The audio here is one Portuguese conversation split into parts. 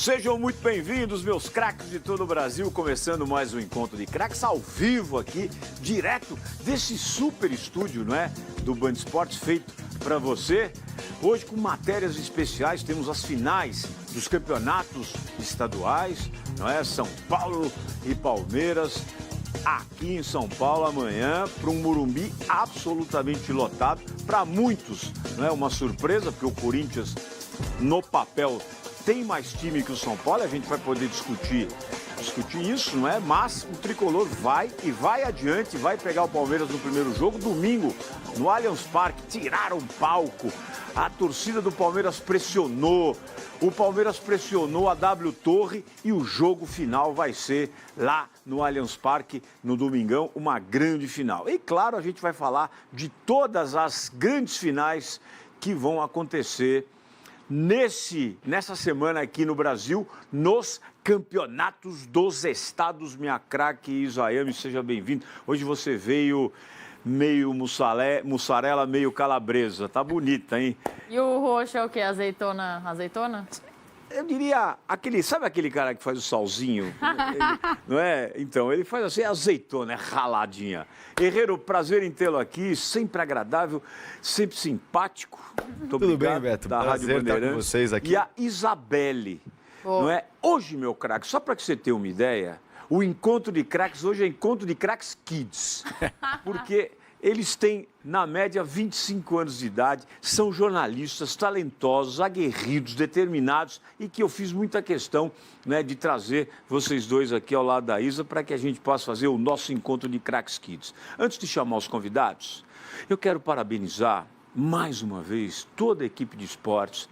Sejam muito bem-vindos, meus craques de todo o Brasil, começando mais um encontro de craques ao vivo aqui, direto desse super estúdio, não é? Do Band Esportes, feito para você. Hoje com matérias especiais, temos as finais dos campeonatos estaduais, não é? São Paulo e Palmeiras, aqui em São Paulo amanhã, para um Morumbi absolutamente lotado. Para muitos, não é uma surpresa, porque o Corinthians, no papel, tem mais time que o São Paulo, a gente vai poder discutir isso, não é? Mas o Tricolor vai e vai adiante, vai pegar o Palmeiras no primeiro jogo. Domingo, no Allianz Parque, tiraram o palco, a torcida do Palmeiras pressionou, o Palmeiras pressionou a W Torre e o jogo final vai ser lá no Allianz Parque, no domingão, uma grande final. E claro, a gente vai falar de todas as grandes finais que vão acontecer nessa semana aqui no Brasil, nos campeonatos dos estados. Minha craque Isayami, seja bem-vindo. Hoje você veio meio mussarela, meio calabresa. Tá bonita, hein? E o roxo é o quê? Azeitona? Azeitona? Eu diria, sabe aquele cara que faz o salzinho? Não é? Então, ele faz assim, azeitona, raladinha. Herrero, prazer em tê-lo aqui, sempre agradável, sempre simpático. Muito Tudo obrigado, bem, Beto? Da Prazer Rádio estar Bandeirantes. com vocês aqui. E a Isabelle, não é? Hoje, meu craque, só para que você tenha uma ideia, o encontro de craques hoje é encontro de craques kids. Porque eles têm, na média, 25 anos de idade, são jornalistas talentosos, aguerridos, determinados e que eu fiz muita questão, né, de trazer vocês dois aqui ao lado da Isa para que a gente possa fazer o nosso encontro de craques kids. Antes de chamar os convidados, eu quero parabenizar mais uma vez toda a equipe de esportes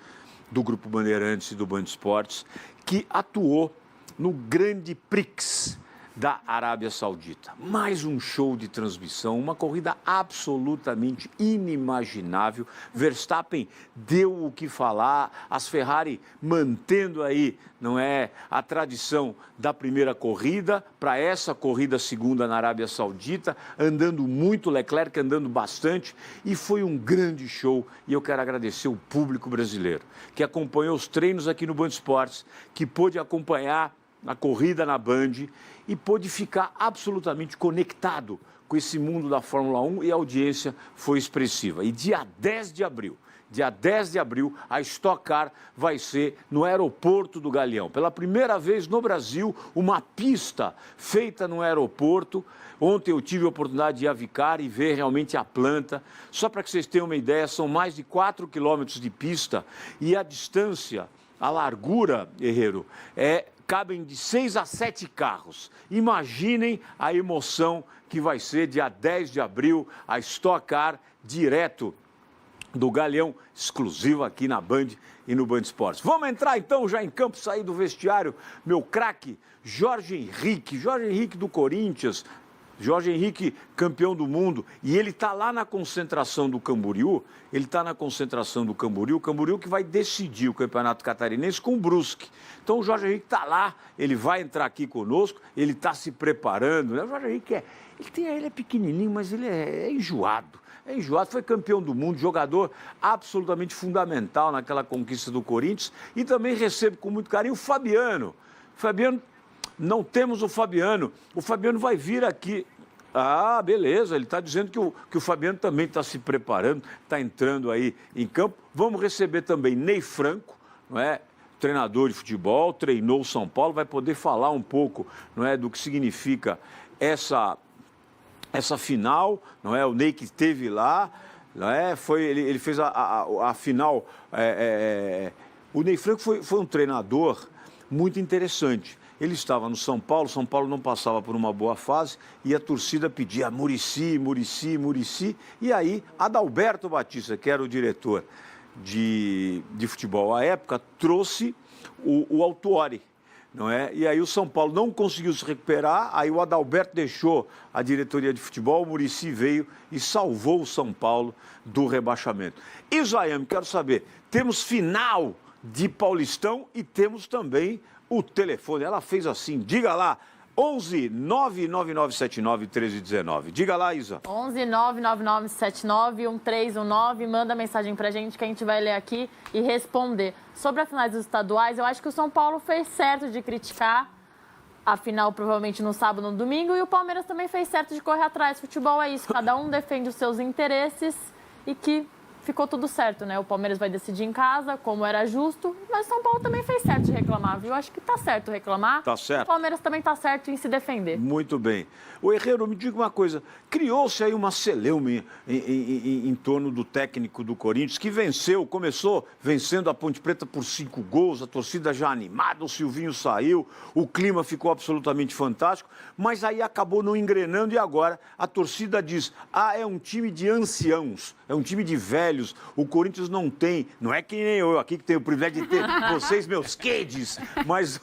do Grupo Bandeirantes e do Band Esportes que atuou no Grande Prix da Arábia Saudita. Mais um show de transmissão, uma corrida absolutamente inimaginável. Verstappen deu o que falar, as Ferrari mantendo aí, não é, a tradição da primeira corrida para essa corrida segunda na Arábia Saudita, andando muito, Leclerc andando bastante, e foi um grande show. E eu quero agradecer o público brasileiro que acompanhou os treinos aqui no Band Esportes, que pôde acompanhar a corrida na Band e pôde ficar absolutamente conectado com esse mundo da Fórmula 1 e a audiência foi expressiva. E dia 10 de abril, a Stock Car vai ser no aeroporto do Galeão. Pela primeira vez no Brasil, uma pista feita no aeroporto. Ontem eu tive a oportunidade de ir a Vicar e ver realmente a planta. Só para que vocês tenham uma ideia, são mais de 4 quilômetros de pista e a distância, a largura, Herrero, cabem de 6 a 7 carros. Imaginem a emoção que vai ser dia 10 de abril, a Stock Car, direto do Galeão, exclusivo aqui na Band e no Band Esportes. Vamos entrar então já em campo, sair do vestiário, meu craque Jorge Henrique do Corinthians. Jorge Henrique, campeão do mundo, e ele está lá na concentração do Camboriú, o Camboriú que vai decidir o Campeonato Catarinense com o Brusque. Então o Jorge Henrique está lá, ele vai entrar aqui conosco, ele está se preparando, né? O Jorge Henrique ele é pequenininho, mas ele é enjoado. Foi campeão do mundo, jogador absolutamente fundamental naquela conquista do Corinthians, e também recebo com muito carinho o Fabiano. Não temos o Fabiano vai vir aqui. Ah, beleza, ele está dizendo que o Fabiano também está se preparando, está entrando aí em campo. Vamos receber também Ney Franco, não é? Treinador de futebol, treinou o São Paulo, vai poder falar um pouco, não é, do que significa essa final, não é? O Ney que esteve lá, não é? Ele fez a final. O Ney Franco foi um treinador muito interessante. Ele estava no São Paulo não passava por uma boa fase e a torcida pedia Muricy. E aí, Adalberto Batista, que era o diretor de futebol à época, trouxe o Autuori, não é? E aí o São Paulo não conseguiu se recuperar, aí o Adalberto deixou a diretoria de futebol, o Muricy veio e salvou o São Paulo do rebaixamento. Isayami, quero saber, temos final de Paulistão e temos também o telefone. Ela fez assim, diga lá, 11 99979 1319. Diga lá, Isa. 11 99979 1319. Manda mensagem pra gente que a gente vai ler aqui e responder. Sobre as finais dos estaduais, eu acho que o São Paulo fez certo de criticar a final, provavelmente no sábado ou no domingo, e o Palmeiras também fez certo de correr atrás. Futebol é isso, cada um defende os seus interesses e que ficou tudo certo, né? O Palmeiras vai decidir em casa, como era justo, mas o São Paulo também fez certo de reclamar, viu? Acho que tá certo reclamar. Tá certo. O Palmeiras também tá certo em se defender. Muito bem. O Herrero, me diga uma coisa, criou-se aí uma celeuma em torno do técnico do Corinthians, que começou vencendo a Ponte Preta por 5 gols, a torcida já animada, o Silvinho saiu, o clima ficou absolutamente fantástico, mas aí acabou não engrenando e agora a torcida diz, é um time de anciãos, é um time de velhos, o Corinthians não tem, não é que nem eu aqui que tenho o privilégio de ter vocês, meus kids, mas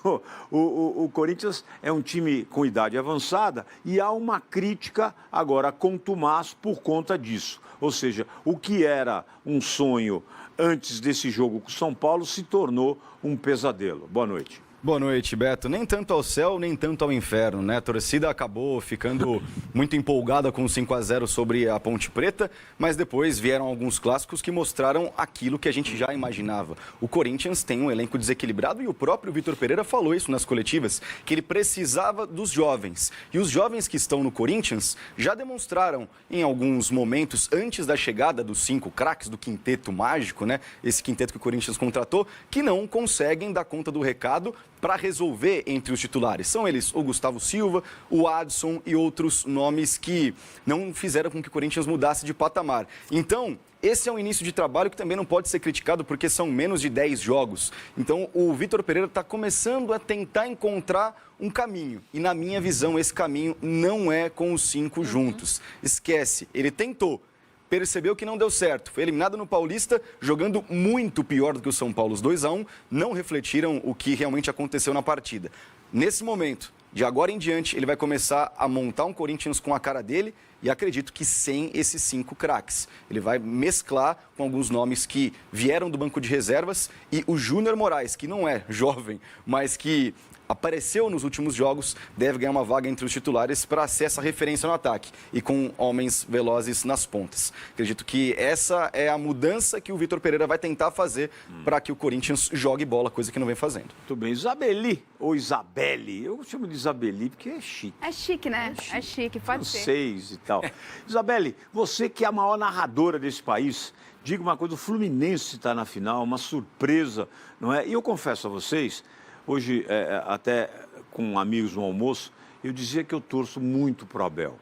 o Corinthians é um time com idade avançada e há uma crítica agora contumaz por conta disso. Ou seja, o que era um sonho antes desse jogo com o São Paulo se tornou um pesadelo. Boa noite. Boa noite, Beto. Nem tanto ao céu, nem tanto ao inferno, né? A torcida acabou ficando muito empolgada com o 5-0 sobre a Ponte Preta, mas depois vieram alguns clássicos que mostraram aquilo que a gente já imaginava. O Corinthians tem um elenco desequilibrado e o próprio Vitor Pereira falou isso nas coletivas, que ele precisava dos jovens. E os jovens que estão no Corinthians já demonstraram em alguns momentos, antes da chegada dos 5 craques, do quinteto mágico, né? Esse quinteto que o Corinthians contratou, que não conseguem dar conta do recado para resolver entre os titulares. São eles o Gustavo Silva, o Adson e outros nomes que não fizeram com que o Corinthians mudasse de patamar. Então, esse é um início de trabalho que também não pode ser criticado porque são menos de 10 jogos. Então, o Vitor Pereira está começando a tentar encontrar um caminho. E, na minha visão, esse caminho não é com os 5 juntos. Esquece, ele tentou. Percebeu que não deu certo. Foi eliminado no Paulista, jogando muito pior do que o São Paulo. Os 2-1 não refletiram o que realmente aconteceu na partida. Nesse momento, de agora em diante, ele vai começar a montar um Corinthians com a cara dele e acredito que sem esses 5 craques. Ele vai mesclar com alguns nomes que vieram do banco de reservas e o Júnior Moraes, que não é jovem, mas que apareceu nos últimos jogos, deve ganhar uma vaga entre os titulares para ser essa referência no ataque e com homens velozes nas pontas. Acredito que essa é a mudança que o Vitor Pereira vai tentar fazer para que o Corinthians jogue bola, coisa que não vem fazendo. Muito bem. Isabeli ou Isabelle, eu chamo de Isabeli porque é chique. É chique, né? É chique, pode ser. Francês e tal. Isabelle, você que é a maior narradora desse país, diga uma coisa, o Fluminense está na final, uma surpresa, não é? E eu confesso a vocês, hoje, até com amigos no almoço, eu dizia que eu torço muito para o Abel.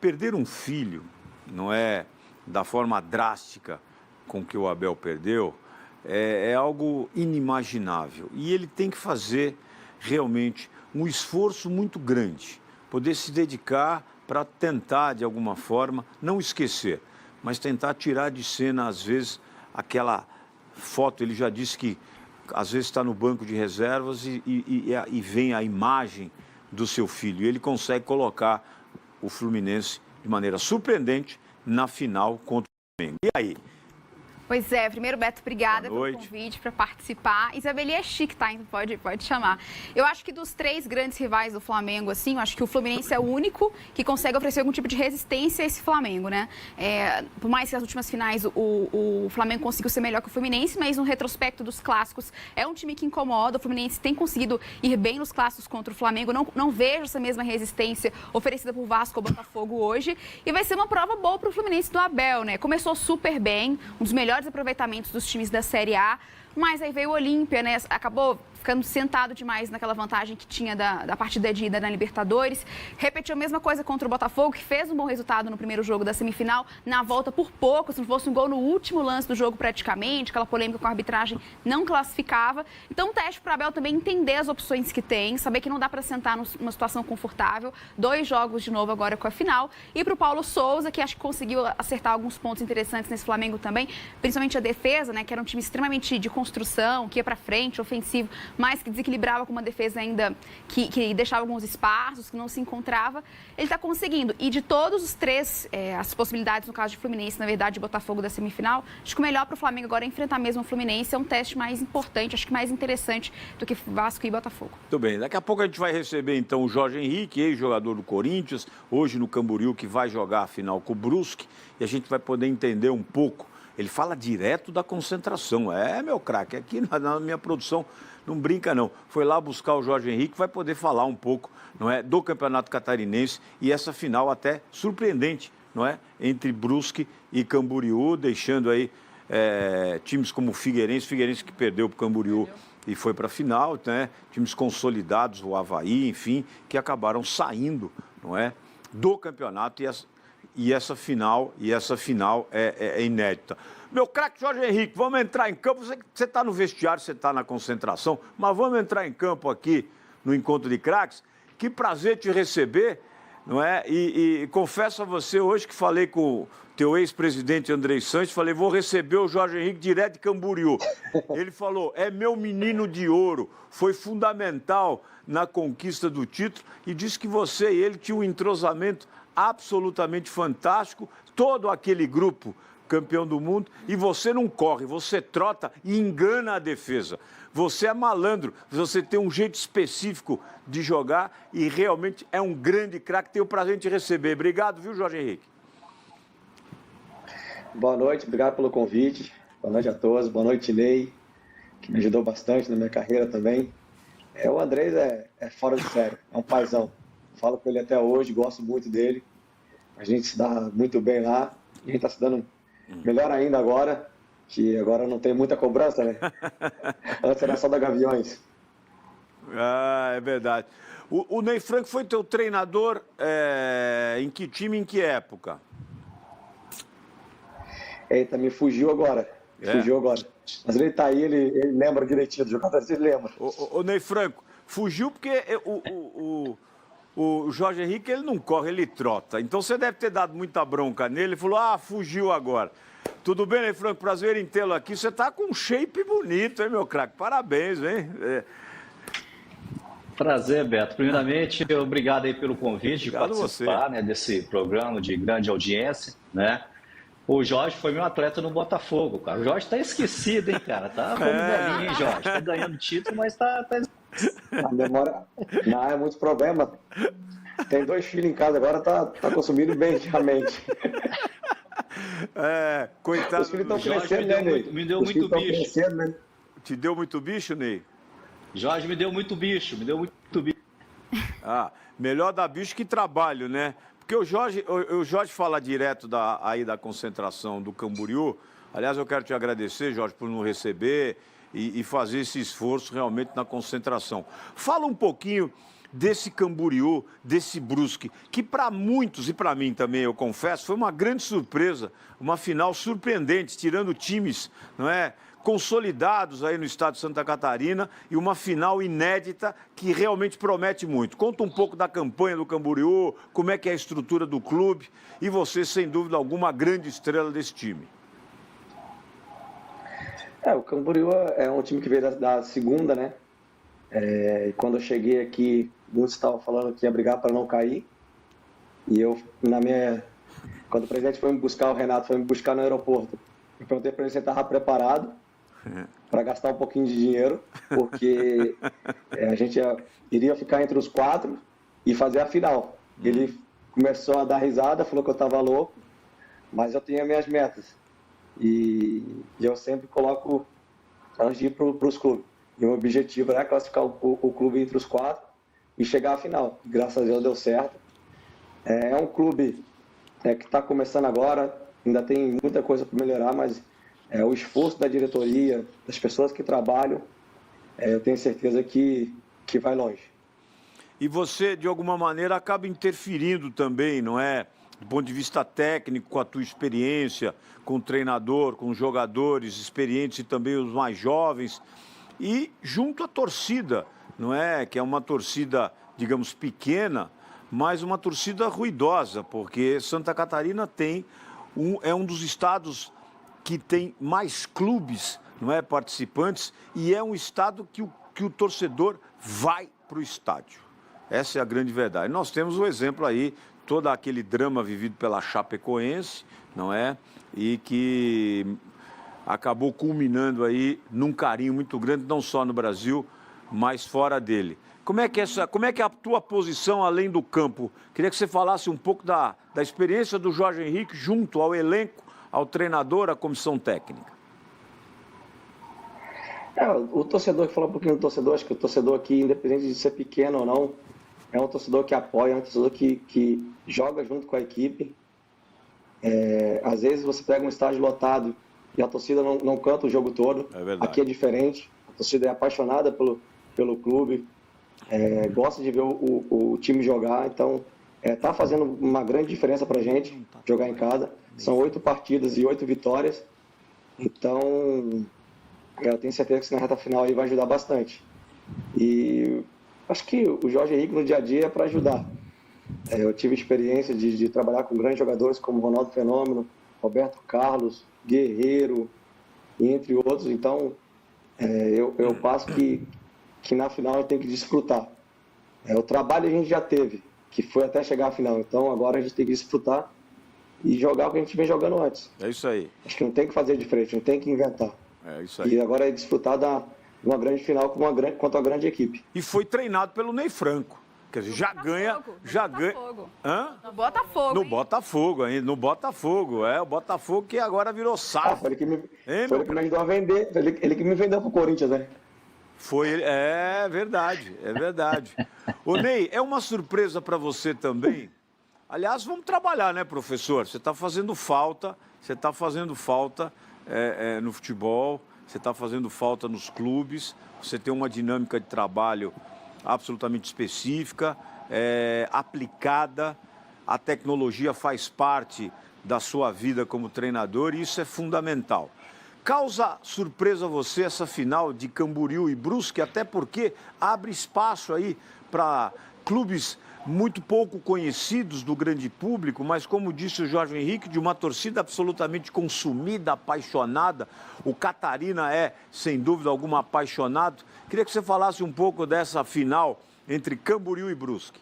Perder um filho, não é da forma drástica com que o Abel perdeu, é algo inimaginável. E ele tem que fazer realmente um esforço muito grande, poder se dedicar para tentar, de alguma forma, não esquecer, mas tentar tirar de cena, às vezes, aquela foto. Ele já disse que às vezes está no banco de reservas e vem a imagem do seu filho. E ele consegue colocar o Fluminense de maneira surpreendente na final contra o Flamengo. E aí? Pois é, primeiro, Beto, obrigada pelo convite para participar. Isabeli é chique, tá? Então pode chamar. Eu acho que dos 3 grandes rivais do Flamengo, assim, eu acho que o Fluminense é o único que consegue oferecer algum tipo de resistência a esse Flamengo, né? Por mais que nas últimas finais o Flamengo conseguiu ser melhor que o Fluminense, mas no retrospecto dos clássicos é um time que incomoda. O Fluminense tem conseguido ir bem nos clássicos contra o Flamengo. Não vejo essa mesma resistência oferecida por Vasco ou Botafogo hoje. E vai ser uma prova boa para o Fluminense do Abel, né? Começou super bem, um dos melhores aproveitamentos dos times da Série A, mas aí veio o Olímpia, né? Acabou ficando sentado demais naquela vantagem que tinha da partida de ida na Libertadores. Repetiu a mesma coisa contra o Botafogo, que fez um bom resultado no primeiro jogo da semifinal, na volta por pouco, se não fosse um gol no último lance do jogo praticamente, aquela polêmica com a arbitragem não classificava. Então, um teste para o Abel também entender as opções que tem, saber que não dá para sentar numa situação confortável. 2 jogos de novo agora com a final. E para o Paulo Souza, que acho que conseguiu acertar alguns pontos interessantes nesse Flamengo também, principalmente a defesa, né, que era um time extremamente de construção, que ia para frente, ofensivo, mas que desequilibrava com uma defesa ainda que deixava alguns espaços, que não se encontrava, ele está conseguindo. E de todos os três, as possibilidades, no caso de Fluminense, na verdade, de Botafogo da semifinal, acho que o melhor para o Flamengo agora é enfrentar mesmo o Fluminense, é um teste mais importante, acho que mais interessante do que Vasco e Botafogo. Muito bem, daqui a pouco a gente vai receber então o Jorge Henrique, ex-jogador do Corinthians, hoje no Camboriú, que vai jogar a final com o Brusque, e a gente vai poder entender um pouco. Ele fala direto da concentração. Meu craque, aqui na minha produção não brinca não. Foi lá buscar o Jorge Henrique, vai poder falar um pouco, não é, do Campeonato Catarinense e essa final até surpreendente, não é, entre Brusque e Camboriú, deixando aí times como o Figueirense que perdeu para o Camboriú e foi para a final, né? Times consolidados, o Avaí, enfim, que acabaram saindo, não é, do campeonato e essa final é inédita. Meu craque Jorge Henrique, vamos entrar em campo. Você está no vestiário, você está na concentração, mas vamos entrar em campo aqui no Encontro de Craques. Que prazer te receber, não é? E confesso a você hoje que falei com o teu ex-presidente Andrei Sanches, falei, vou receber o Jorge Henrique direto de Camboriú. Ele falou, é meu menino de ouro, foi fundamental na conquista do título e disse que você e ele tinham um entrosamento absolutamente fantástico, todo aquele grupo campeão do mundo, e você não corre, você trota e engana a defesa. Você é malandro, você tem um jeito específico de jogar e realmente é um grande craque. Tenho o prazer de te receber. Obrigado, viu, Jorge Henrique? Boa noite, obrigado pelo convite. Boa noite a todos. Boa noite, Ney, que me ajudou bastante na minha carreira também. O Andrés é fora de série, é um paizão. Falo com ele até hoje, gosto muito dele. A gente se dá muito bem lá. E a gente está se dando melhor ainda agora, que agora não tem muita cobrança, né? Antes era só da Gaviões. Ah, é verdade. O Ney Franco foi teu treinador em que time, em que época? Eita, me fugiu agora. Mas ele tá aí, ele lembra direitinho do jogador, ele lembra. O Ney Franco, fugiu porque o Jorge Henrique, ele não corre, ele trota. Então você deve ter dado muita bronca nele. Ele falou, fugiu agora. Tudo bem, Ney Franco? Prazer em tê-lo aqui. Você tá com um shape bonito, hein, meu craque? Parabéns, hein? Prazer, Beto. Primeiramente, obrigado aí pelo convite de participar, né, desse programa de grande audiência, né? O Jorge foi meu atleta no Botafogo, cara. O Jorge tá esquecido, hein, cara? Tá como velhinho, hein, Jorge? Tá ganhando título, mas tá... A memória não é muito problema. Tem 2 filhos em casa, agora tá consumindo bem a mente. Coitado. Os filhos estão crescendo, né, Ney? Me deu muito bicho. Né? Te deu muito bicho, Ney? Jorge me deu muito bicho. Melhor dar bicho que trabalho, né? Porque o Jorge fala direto aí da concentração do Camboriú. Aliás, eu quero te agradecer, Jorge, por nos receber e fazer esse esforço realmente na concentração. Fala um pouquinho desse Camboriú, desse Brusque, que para muitos, e para mim também, eu confesso, foi uma grande surpresa, uma final surpreendente, tirando times, não é, consolidados aí no estado de Santa Catarina e uma final inédita que realmente promete muito. Conta um pouco da campanha do Camboriú, como é que é a estrutura do clube e você, sem dúvida alguma, a grande estrela desse time. O Camboriú é um time que veio da segunda, né? E quando eu cheguei aqui, muitos estavam falando que ia brigar para não cair. E eu, quando o presidente foi me buscar, o Renato foi me buscar no aeroporto, eu perguntei para ele se ele estava preparado para gastar um pouquinho de dinheiro, porque a gente iria ficar entre os 4 e fazer a final. Ele começou a dar risada, falou que eu estava louco, mas eu tenho as minhas metas. E eu sempre coloco antes de ir para os clubes. E o objetivo era classificar o clube entre os 4 e chegar à final. Graças a Deus deu certo. É um clube que está começando agora, ainda tem muita coisa para melhorar, mas o esforço da diretoria, das pessoas que trabalham, eu tenho certeza que vai longe. E você, de alguma maneira, acaba interferindo também, não é? Do ponto de vista técnico, com a tua experiência, com o treinador, com os jogadores experientes e também os mais jovens, e junto à torcida, não é? Que é uma torcida, digamos, pequena, mas uma torcida ruidosa, porque Santa Catarina é um dos estados que tem mais clubes não é, participantes, e é um estado que o torcedor vai para o estádio. Essa é a grande verdade. Nós temos o exemplo aí, todo aquele drama vivido pela Chapecoense, não é? E que acabou culminando aí num carinho muito grande, não só no Brasil, mas fora dele. Como é que é a tua posição além do campo? Queria que você falasse um pouco da experiência do Jorge Henrique junto ao elenco, ao treinador, à comissão técnica. O torcedor, que fala um pouquinho do torcedor, acho que o torcedor aqui, independente de ser pequeno ou não, é um torcedor que apoia, é um torcedor que joga junto com a equipe. Às vezes você pega um estádio lotado e a torcida não canta o jogo todo. É verdade. Aqui é diferente, a torcida é apaixonada pelo clube, gosta de ver o time jogar, então tá fazendo uma grande diferença pra gente jogar em casa. São 8 partidas e 8 vitórias, então eu tenho certeza que isso na reta final aí vai ajudar bastante. E acho que o Jorge Henrique no dia a dia é para ajudar. Eu tive experiência de trabalhar com grandes jogadores como Ronaldo Fenômeno, Roberto Carlos, Guerreiro, e entre outros. Então, eu passo que na final a gente tem que desfrutar. O trabalho a gente já teve, que foi até chegar à final. Então, agora a gente tem que desfrutar e jogar o que a gente vem jogando antes. É isso aí. Acho que não tem que fazer diferente, não tem que inventar. É isso aí. E agora é desfrutar de uma grande final contra uma grande equipe. E foi treinado pelo Ney Franco. Quer dizer, já ganha. Hã? No Botafogo. No Botafogo ainda. No Botafogo. O Botafogo que agora virou SAF. Foi ele que me ajudou a vender. Ele que me vendeu pro Corinthians, né? É verdade. Ô Ney, é uma surpresa para você também? Aliás, vamos trabalhar, né, professor? Você está fazendo falta no futebol, você está fazendo falta nos clubes, você tem uma dinâmica de trabalho absolutamente específica, aplicada, a tecnologia faz parte da sua vida como treinador e isso é fundamental. Causa surpresa a você essa final de Camboriú e Brusque, até porque abre espaço aí para clubes muito pouco conhecidos do grande público, mas como disse o Jorge Henrique, de uma torcida absolutamente consumida, apaixonada. O Catarina é, sem dúvida alguma, apaixonado. Queria que você falasse um pouco dessa final entre Camboriú e Brusque.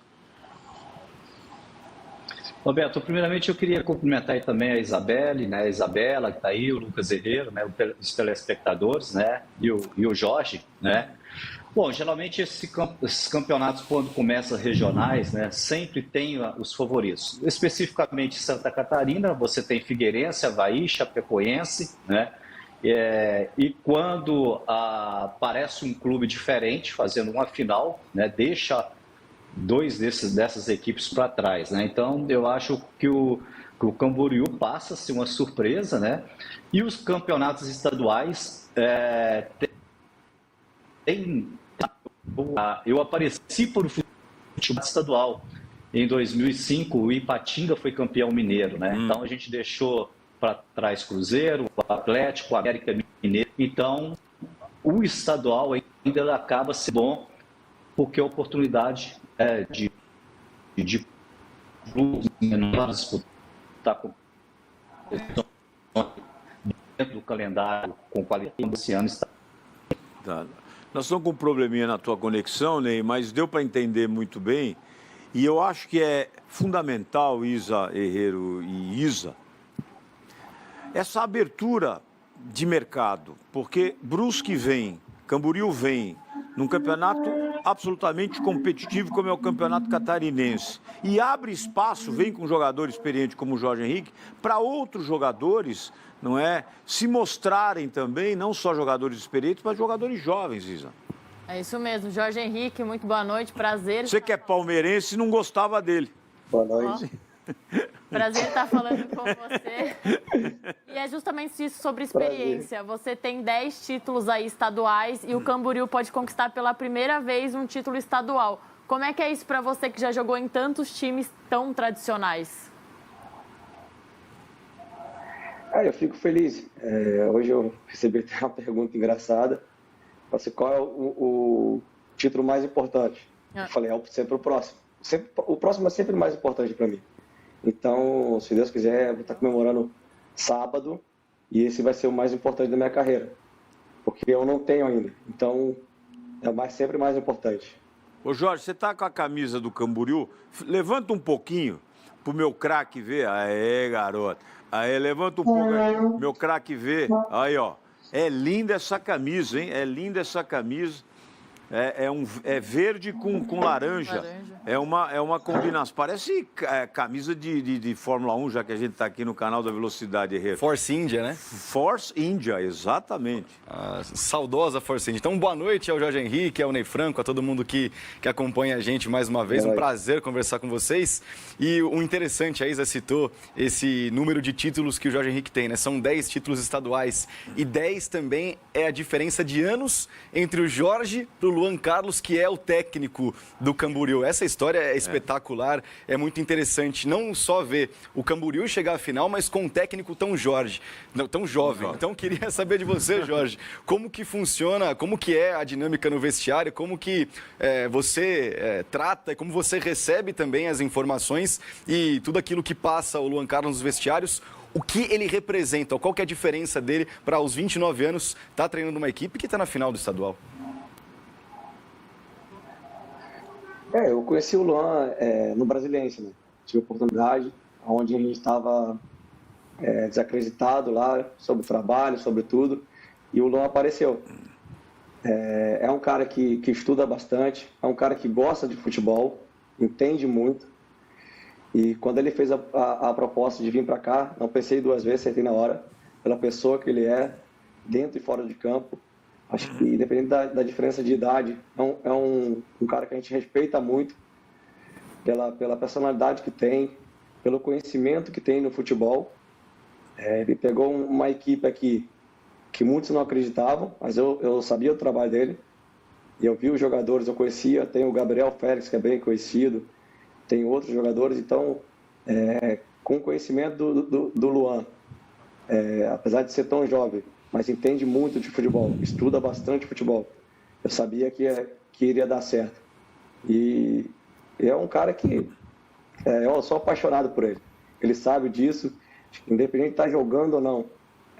Roberto, primeiramente eu queria cumprimentar aí também a Isabelle, né? A Isabela, que está aí, o Lucas Herrero, né? Os telespectadores, né? E o Jorge, né? Bom, geralmente esses campeonatos, quando começam regionais, né, sempre tem os favoritos. Especificamente Santa Catarina, você tem Figueirense, Avaí, Chapecoense, né? E quando aparece um clube diferente fazendo uma final, né, deixa dois dessas equipes para trás, né? Então, eu acho que o Camboriú passa a ser uma surpresa, né? E os campeonatos estaduais eu apareci por futebol estadual. Em 2005, o Ipatinga foi campeão mineiro, né? Então, a gente deixou para trás Cruzeiro, o Atlético, o América Mineiro. Então, o estadual ainda acaba sendo bom, porque a oportunidade de clubes menores disputar dentro do calendário com qualidade esse ano está. Nós estamos com um probleminha na tua conexão, Ney, mas deu para entender muito bem. E eu acho que é fundamental, Isa Herrero e Isa, essa abertura de mercado, porque Brusque vem, Camboriú vem, num campeonato absolutamente competitivo como é o campeonato catarinense. E abre espaço, vem com um jogador experiente como o Jorge Henrique, para outros jogadores, não é, se mostrarem também, não só jogadores experientes, mas jogadores jovens, Isa. É isso mesmo. Jorge Henrique, muito boa noite, prazer. Você que é palmeirense e não gostava dele. Boa noite. Prazer estar falando com você. E é justamente isso sobre experiência. Você tem 10 títulos aí estaduais e o Camboriú pode conquistar pela primeira vez um título estadual. Como é que é isso para você que já jogou em tantos times tão tradicionais? Eu fico feliz. Hoje eu recebi uma pergunta engraçada. Assim, qual é o título mais importante? Eu falei, sempre o próximo. O próximo é sempre mais importante para mim. Então, se Deus quiser, eu vou estar comemorando sábado e esse vai ser o mais importante da minha carreira. porque eu não tenho ainda. Então, sempre mais importante. Ô Jorge, você tá com a camisa do Camboriú? Levanta um pouquinho pro meu craque ver. Aê, garoto. Aí, levanta um pouco aí, meu craque ver. Aí, ó. É linda essa camisa, hein? É linda essa camisa. É verde com laranja. É uma combinação. Parece camisa de Fórmula 1, já que a gente está aqui no canal da Velocidade, Herrera. Force India, né? Force India, exatamente. A saudosa Force India. Então, boa noite ao Jorge Henrique, ao Ney Franco, a todo mundo que acompanha a gente mais uma vez. Um prazer conversar com vocês. E o interessante, a Isa citou esse número de títulos que o Jorge Henrique tem, né? São 10 títulos estaduais. E 10 também é a diferença de anos entre o Jorge e o Luan Carlos, que é o técnico do Camboriú. Essa história é espetacular, é muito interessante. Não só ver o Camboriú chegar à final, mas com um técnico tão jovem. Então, queria saber de você, Jorge, como que funciona, como que é a dinâmica no vestiário, como que você trata e como você recebe também as informações e tudo aquilo que passa o Luan Carlos nos vestiários. O que ele representa, qual que é a diferença dele para aos 29 anos estar treinando uma equipe que está na final do estadual? Eu conheci o Luan no Brasiliense, né? Tive a oportunidade, onde a gente estava desacreditado lá sobre o trabalho, sobre tudo, e o Luan apareceu. É um cara que estuda bastante, é um cara que gosta de futebol, entende muito, e quando ele fez a proposta de vir para cá, não pensei duas vezes, sentei na hora, pela pessoa que ele é, dentro e fora de campo. Acho que, independente da diferença de idade, é um cara que a gente respeita muito pela personalidade que tem, pelo conhecimento que tem no futebol. Ele pegou uma equipe aqui que muitos não acreditavam, mas eu sabia o trabalho dele. E eu vi os jogadores, eu conhecia. Tem o Gabriel Félix, que é bem conhecido. Tem outros jogadores. Então, com o conhecimento do Luan, apesar de ser tão jovem, mas entende muito de futebol, estuda bastante futebol. Eu sabia que iria dar certo. E é um cara que eu sou apaixonado por ele. Ele sabe disso, independente de estar jogando ou não.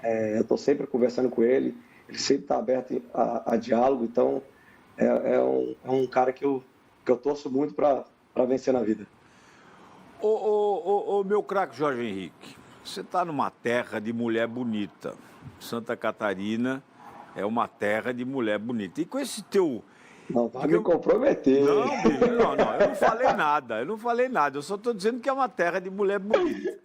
Eu estou sempre conversando com ele, ele sempre está aberto a diálogo. Então, é um cara que eu torço muito para vencer na vida. Ô, meu craque Jorge Henrique, você está numa terra de mulher bonita. Santa Catarina é uma terra de mulher bonita. E com esse teu... Não, vai me comprometer. Não, eu não falei nada. Eu só estou dizendo que é uma terra de mulher bonita.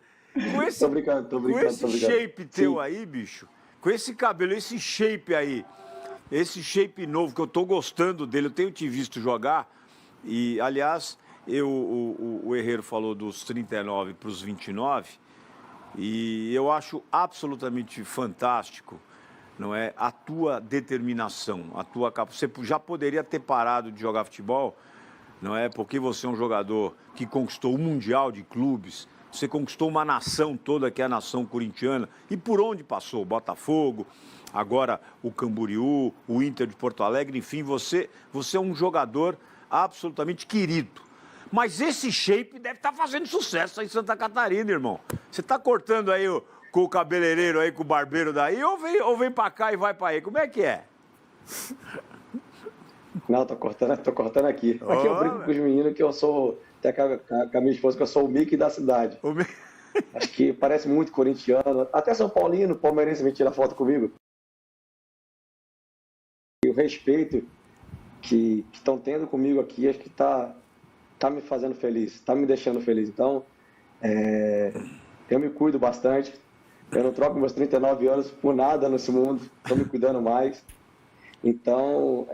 Tô brincando. Com esse shape teu aí, bicho, com esse cabelo, esse shape aí, esse shape novo, que eu estou gostando dele, eu tenho te visto jogar. E, aliás, o Herrero falou dos 39 para os 29, e eu acho absolutamente fantástico, não é, a tua determinação, você já poderia ter parado de jogar futebol, não é, porque você é um jogador que conquistou o Mundial de Clubes, você conquistou uma nação toda, que é a nação corintiana, e por onde passou? Botafogo, agora o Camboriú, o Inter de Porto Alegre, enfim, você é um jogador absolutamente querido. Mas esse shape deve estar fazendo sucesso aí em Santa Catarina, irmão. Você está cortando aí com o cabeleireiro aí, com o barbeiro daí, ou vem para cá e vai para aí? Como é que é? Não, tô cortando aqui. Aqui eu brinco com os meninos que eu sou, até com a minha esposa, que eu sou o Mickey da cidade. Acho que parece muito corintiano. Até São Paulino, palmeirense, vem tirar foto comigo. E o respeito que estão tendo comigo aqui, acho que tá me fazendo feliz, tá me deixando feliz. Então, eu me cuido bastante. Eu não troco meus 39 anos por nada nesse mundo. Estou me cuidando mais. Então,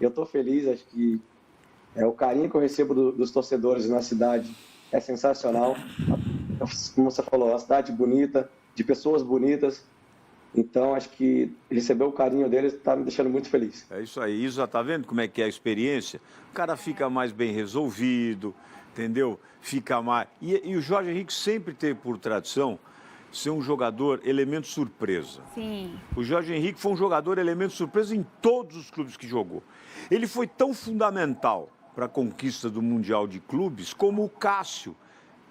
eu estou feliz. Acho que o carinho que eu recebo dos torcedores na cidade é sensacional. Como você falou, uma cidade bonita, de pessoas bonitas. Então, acho que receber o carinho deles está me deixando muito feliz. É isso aí. Isa, tá vendo como é que é a experiência? O cara fica mais bem resolvido, entendeu? Fica mais... E o Jorge Henrique sempre teve por tradição ser um jogador elemento surpresa. Sim. O Jorge Henrique foi um jogador elemento surpresa em todos os clubes que jogou. Ele foi tão fundamental para a conquista do Mundial de Clubes como o Cássio,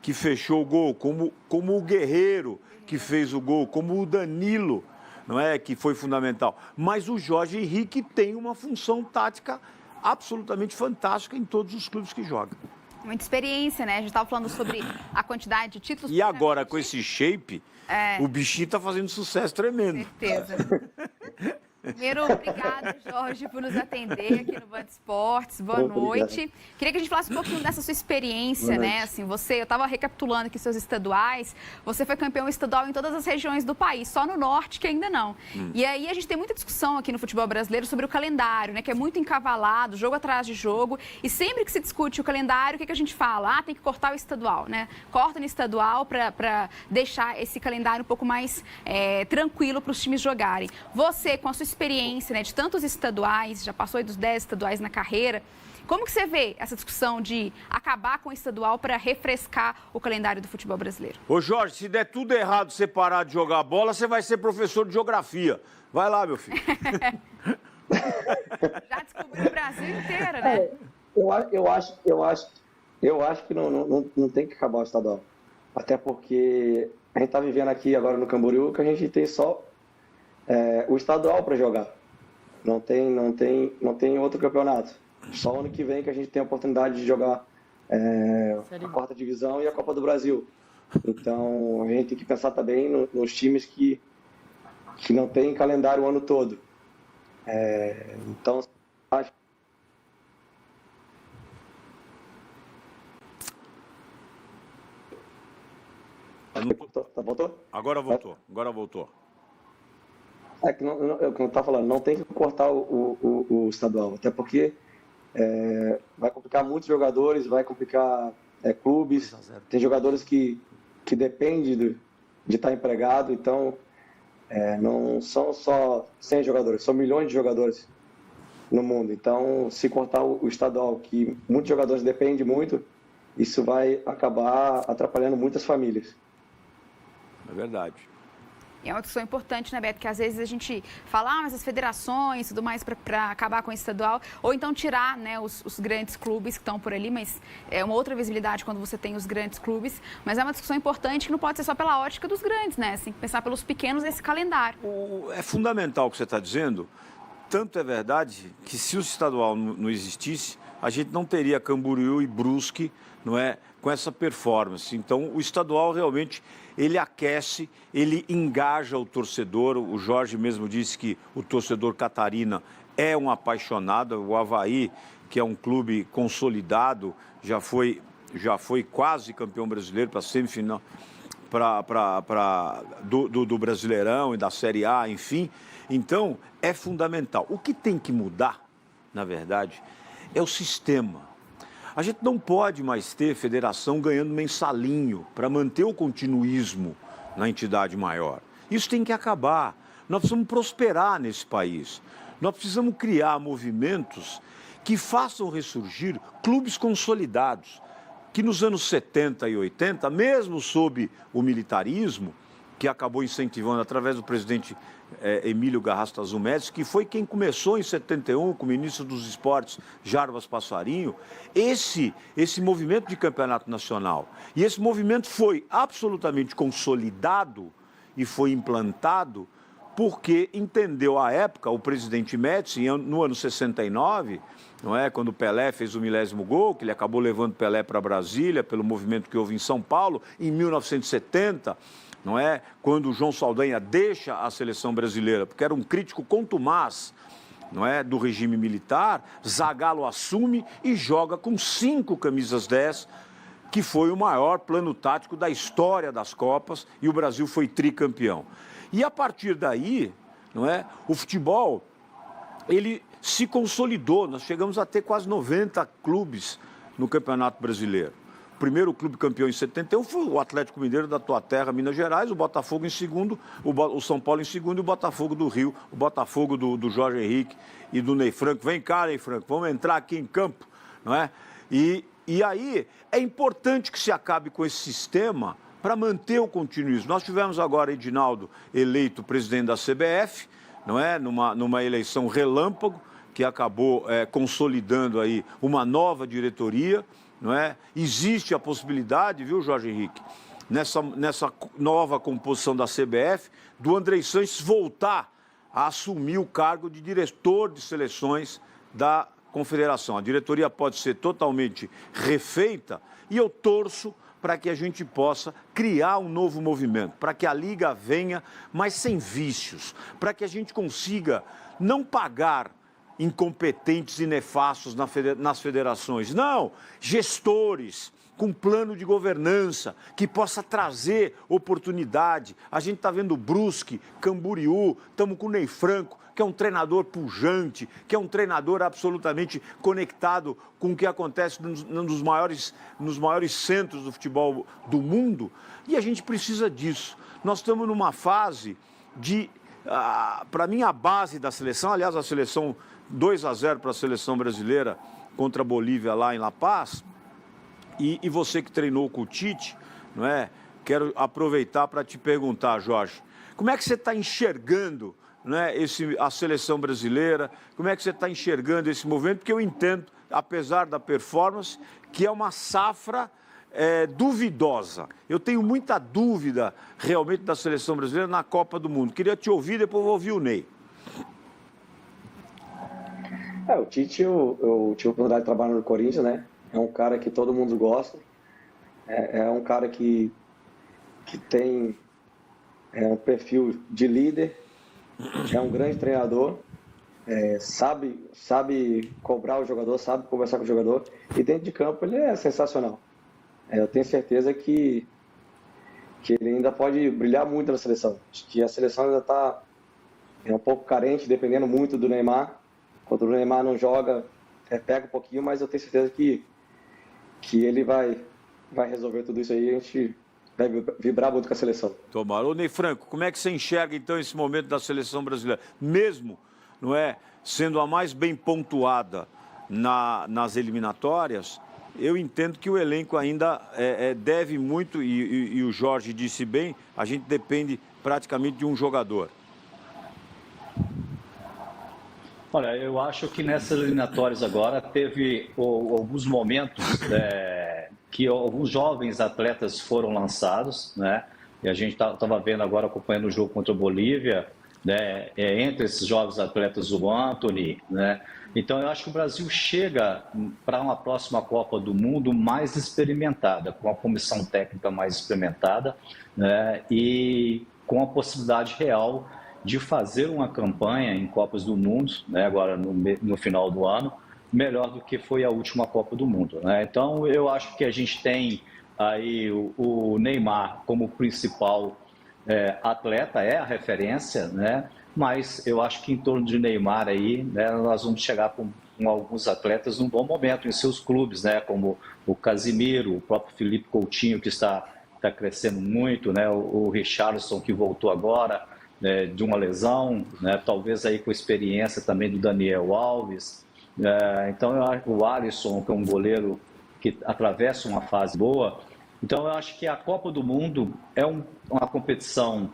que fechou o gol, como o Guerreiro, que fez o gol, como o Danilo, não é, que foi fundamental. Mas o Jorge Henrique tem uma função tática absolutamente fantástica em todos os clubes que joga. Muita experiência, né? A gente estava falando sobre a quantidade de títulos. E agora, com esse shape, o bichinho está fazendo sucesso tremendo. Certeza. Primeiro, obrigado, Jorge, por nos atender aqui no Band Esportes. Boa noite. Queria que a gente falasse um pouquinho dessa sua experiência, né? Assim, eu estava recapitulando aqui seus estaduais. Você foi campeão estadual em todas as regiões do país, só no norte que ainda não. E aí a gente tem muita discussão aqui no futebol brasileiro sobre o calendário, né? Que é muito encavalado, jogo atrás de jogo. E sempre que se discute o calendário, o que a gente fala? Tem que cortar o estadual, né? Corta no estadual para deixar esse calendário um pouco mais tranquilo para os times jogarem. Você, com a sua experiência, né, de tantos estaduais, já passou aí dos 10 estaduais na carreira, como que você vê essa discussão de acabar com o estadual para refrescar o calendário do futebol brasileiro? Ô Jorge, se der tudo errado você parar de jogar bola, você vai ser professor de geografia. Vai lá, meu filho. Já descobriu o Brasil inteiro, né? Eu acho que não tem que acabar o estadual. Até porque a gente está vivendo aqui agora no Camboriú que a gente tem só o estadual para jogar. Não tem outro campeonato. Só ano que vem que a gente tem a oportunidade de jogar a quarta divisão e a Copa do Brasil. Então a gente tem que pensar também nos times que não tem calendário o ano todo. Então acho. Voltou? Agora voltou. É que como eu estava falando, não tem que cortar o estadual, até porque vai complicar muitos jogadores, vai complicar clubes. Tem jogadores que dependem de estar empregado, então não são só 100 jogadores, são milhões de jogadores no mundo. Então, se cortar o estadual, que muitos jogadores dependem muito, isso vai acabar atrapalhando muitas famílias. É verdade. É uma discussão importante, né, Beto? Que às vezes a gente fala, mas as federações e tudo mais para acabar com o estadual, ou então tirar, né, os grandes clubes que estão por ali, mas é uma outra visibilidade quando você tem os grandes clubes. Mas é uma discussão importante que não pode ser só pela ótica dos grandes, né? Assim, pensar pelos pequenos nesse calendário. É fundamental o que você está dizendo. Tanto é verdade que se o estadual não existisse, a gente não teria Camboriú e Brusque, não é, com essa performance. Então, o estadual realmente ele aquece, ele engaja o torcedor. O Jorge mesmo disse que o torcedor catarina é um apaixonado. O Avaí, que é um clube consolidado, já foi quase campeão brasileiro para a semifinal do Brasileirão e da Série A, enfim. Então, é fundamental. O que tem que mudar, na verdade, é o sistema. A gente não pode mais ter federação ganhando mensalinho para manter o continuismo na entidade maior. Isso tem que acabar. Nós precisamos prosperar nesse país. Nós precisamos criar movimentos que façam ressurgir clubes consolidados, que nos anos 70 e 80, mesmo sob o militarismo, que acabou incentivando através do presidente Emílio Garrastazu Médici, que foi quem começou em 71 com o ministro dos Esportes, Jarbas Passarinho, esse movimento de campeonato nacional. E esse movimento foi absolutamente consolidado e foi implantado porque entendeu à época o presidente Médici, no ano 69, não é, quando o Pelé fez o 1000º gol, que ele acabou levando Pelé para Brasília, pelo movimento que houve em São Paulo, em 1970, não é? Quando o João Saldanha deixa a seleção brasileira, porque era um crítico contumaz, não é, do regime militar, Zagallo assume e joga com 5 camisas 10, que foi o maior plano tático da história das Copas, e o Brasil foi tricampeão. E a partir daí, não é, o futebol, ele se consolidou. Nós chegamos a ter quase 90 clubes no Campeonato Brasileiro. O primeiro clube campeão em 71 foi o Atlético Mineiro da tua terra, Minas Gerais, o Botafogo em segundo, o São Paulo em segundo e o Botafogo do Rio, o Botafogo do Jorge Henrique e do Ney Franco. Vem cá, Ney Franco, vamos entrar aqui em campo, não é? E aí é importante que se acabe com esse sistema para manter o continuismo. Nós tivemos agora Edinaldo eleito presidente da CBF, não é? Numa eleição relâmpago, que acabou consolidando aí uma nova diretoria, não é? Existe a possibilidade, viu, Jorge Henrique, nessa nova composição da CBF, do Andrei Sanches voltar a assumir o cargo de diretor de seleções da Confederação. A diretoria pode ser totalmente refeita e eu torço para que a gente possa criar um novo movimento, para que a Liga venha, mas sem vícios, para que a gente consiga não pagar incompetentes e nefastos nas federações, não, gestores com plano de governança, que possa trazer oportunidade. A gente está vendo o Brusque, Camboriú, estamos com o Ney Franco, que é um treinador pujante, que é um treinador absolutamente conectado com o que acontece nos maiores centros do futebol do mundo, e a gente precisa disso. Nós estamos numa fase de, para mim, a base da seleção, aliás, a seleção 2-0 para a seleção brasileira contra a Bolívia lá em La Paz, e você que treinou com o Tite, não é? Quero aproveitar para te perguntar, Jorge, como é que você está enxergando, né, a seleção brasileira, como é que você está enxergando esse movimento? Porque eu entendo, apesar da performance, que é uma safra duvidosa. Eu tenho muita dúvida realmente da seleção brasileira na Copa do Mundo. Queria te ouvir, depois vou ouvir o Ney. O Tite, eu tive a oportunidade de trabalhar no Corinthians, né? É um cara que todo mundo gosta, é um cara que tem um perfil de líder, é um grande treinador, sabe cobrar o jogador, sabe conversar com o jogador, e dentro de campo ele é sensacional. Eu tenho certeza que ele ainda pode brilhar muito na seleção. Acho que a seleção ainda está um pouco carente, dependendo muito do Neymar. Quando o Neymar não joga, pega um pouquinho, mas eu tenho certeza que ele vai resolver tudo isso aí e a gente vai vibrar muito com a seleção. Tomara. Ô, Ney Franco, como é que você enxerga, então, esse momento da seleção brasileira? Mesmo, não é, sendo a mais bem pontuada nas eliminatórias, eu entendo que o elenco ainda deve muito, e o Jorge disse bem, a gente depende praticamente de um jogador. Olha, eu acho que nessas eliminatórias agora teve alguns momentos que alguns jovens atletas foram lançados, né? E a gente estava vendo agora, acompanhando o jogo contra a Bolívia, né? Entre esses jovens atletas, o Antony, né? Então eu acho que o Brasil chega para uma próxima Copa do Mundo mais experimentada, com a comissão técnica mais experimentada, né? E com a possibilidade real de fazer uma campanha em Copas do Mundo, né, agora no final do ano, melhor do que foi a última Copa do Mundo, né? Então, eu acho que a gente tem aí o Neymar como principal atleta, a referência, né? Mas eu acho que em torno de Neymar aí, né, nós vamos chegar com alguns atletas num bom momento em seus clubes, né? Como o Casimiro, o próprio Felipe Coutinho, que está crescendo muito, né? O Richarlison, que voltou agora, de uma lesão, né? Talvez aí com a experiência também do Daniel Alves. Então, eu acho que o Alisson, que é um goleiro que atravessa uma fase boa. Então, eu acho que a Copa do Mundo é uma competição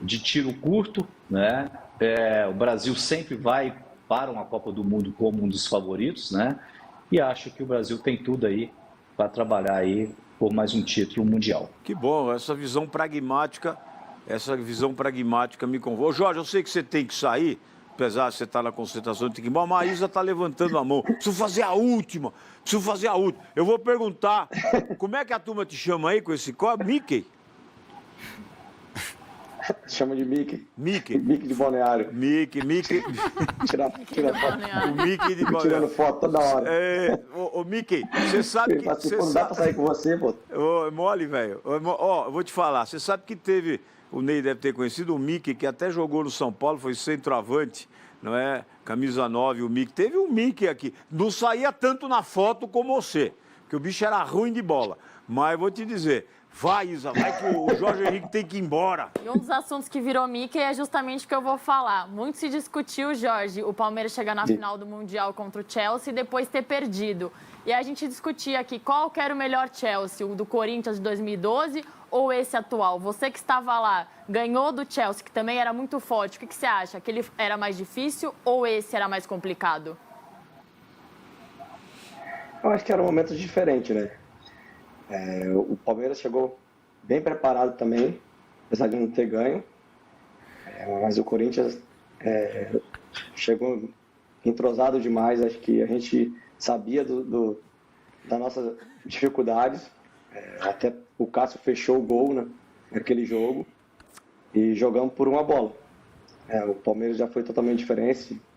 de tiro curto, né? O Brasil sempre vai para uma Copa do Mundo como um dos favoritos, né? E acho que o Brasil tem tudo aí para trabalhar aí por mais um título mundial. Que bom, essa visão pragmática me convoca. Ô, Jorge, eu sei que você tem que sair, apesar de você estar na concentração, tem que ir embora. A Maísa está levantando a mão. Preciso fazer a última. Eu vou perguntar, como é que a turma te chama aí com esse código? Mickey? Chama de Mickey. Mickey de Balneário. Mickey. Tira foto. O Mickey de Balneário. Tirando foto toda hora. Ô, Mickey, você sabe que... Não dá pra sair com você, pô. Ô, mole, velho. Ó, eu vou te falar. Você sabe que teve... O Ney deve ter conhecido o Mickey, que até jogou no São Paulo, foi centroavante, não é? Camisa 9, o Mickey. Teve um Mickey aqui. Não saía tanto na foto como você, porque o bicho era ruim de bola. Mas eu vou te dizer... Vai, Isa, vai que o Jorge Henrique tem que ir embora. E um dos assuntos que virou Mickey é justamente o que eu vou falar. Muito se discutiu, Jorge, o Palmeiras chegar na final do Mundial contra o Chelsea e depois ter perdido. E a gente discutia aqui qual que era o melhor Chelsea, o do Corinthians de 2012 ou esse atual? Você que estava lá, ganhou do Chelsea, que também era muito forte. O que você acha? Aquele era mais difícil ou esse era mais complicado? Eu acho que era um momento diferente, né? O Palmeiras chegou bem preparado também, apesar de não ter ganho. Mas o Corinthians chegou entrosado demais. Acho que a gente sabia das nossas dificuldades. Até o Cássio fechou o gol naquele jogo e jogamos por uma bola. O Palmeiras já foi totalmente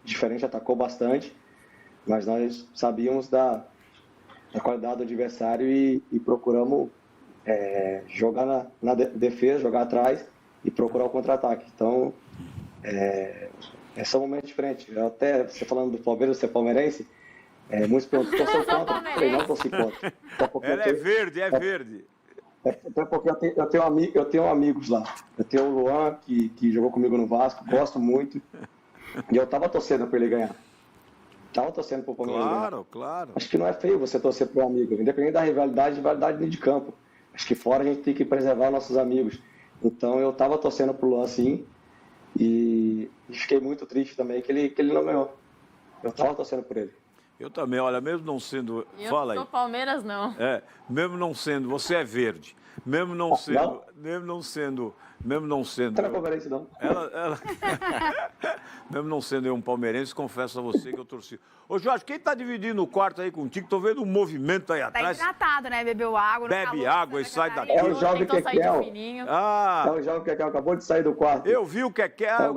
diferente, atacou bastante, mas nós sabíamos da qualidade do adversário e procuramos jogar na defesa, jogar atrás e procurar o contra-ataque. Então, são momentos diferentes. Até você falando do Palmeiras, você é palmeirense, muitos perguntam, torceu contra? Eu não torci contra. Ela é verde. Até porque eu tenho amigos lá. Eu tenho o Luan, que jogou comigo no Vasco, gosto muito. E eu estava torcendo para ele ganhar. Estava torcendo para o Palmeiras ganhar. Claro. Acho que não é feio você torcer para um amigo. Independente da rivalidade dentro de campo. Acho que fora a gente tem que preservar nossos amigos. Então eu estava torcendo para o Luan, sim. E fiquei muito triste também que ele não ganhou. Eu estava torcendo por ele. Eu também, olha, mesmo não sendo... Eu Fala aí. não sou Palmeiras, não. Mesmo não sendo, você é verde. Mesmo não sendo... Não é palmeirense, não. Mesmo não sendo eu um palmeirense, confesso a você que eu torci. Ô, Jorge, quem tá dividindo o quarto aí contigo? Tô vendo um movimento aí atrás. Tá hidratado, né? Bebeu água. Bebe água e sai daqui. É o jovem Kekel. Ah, É o jovem Kekel, acabou de sair do quarto. eu vi o Kekel,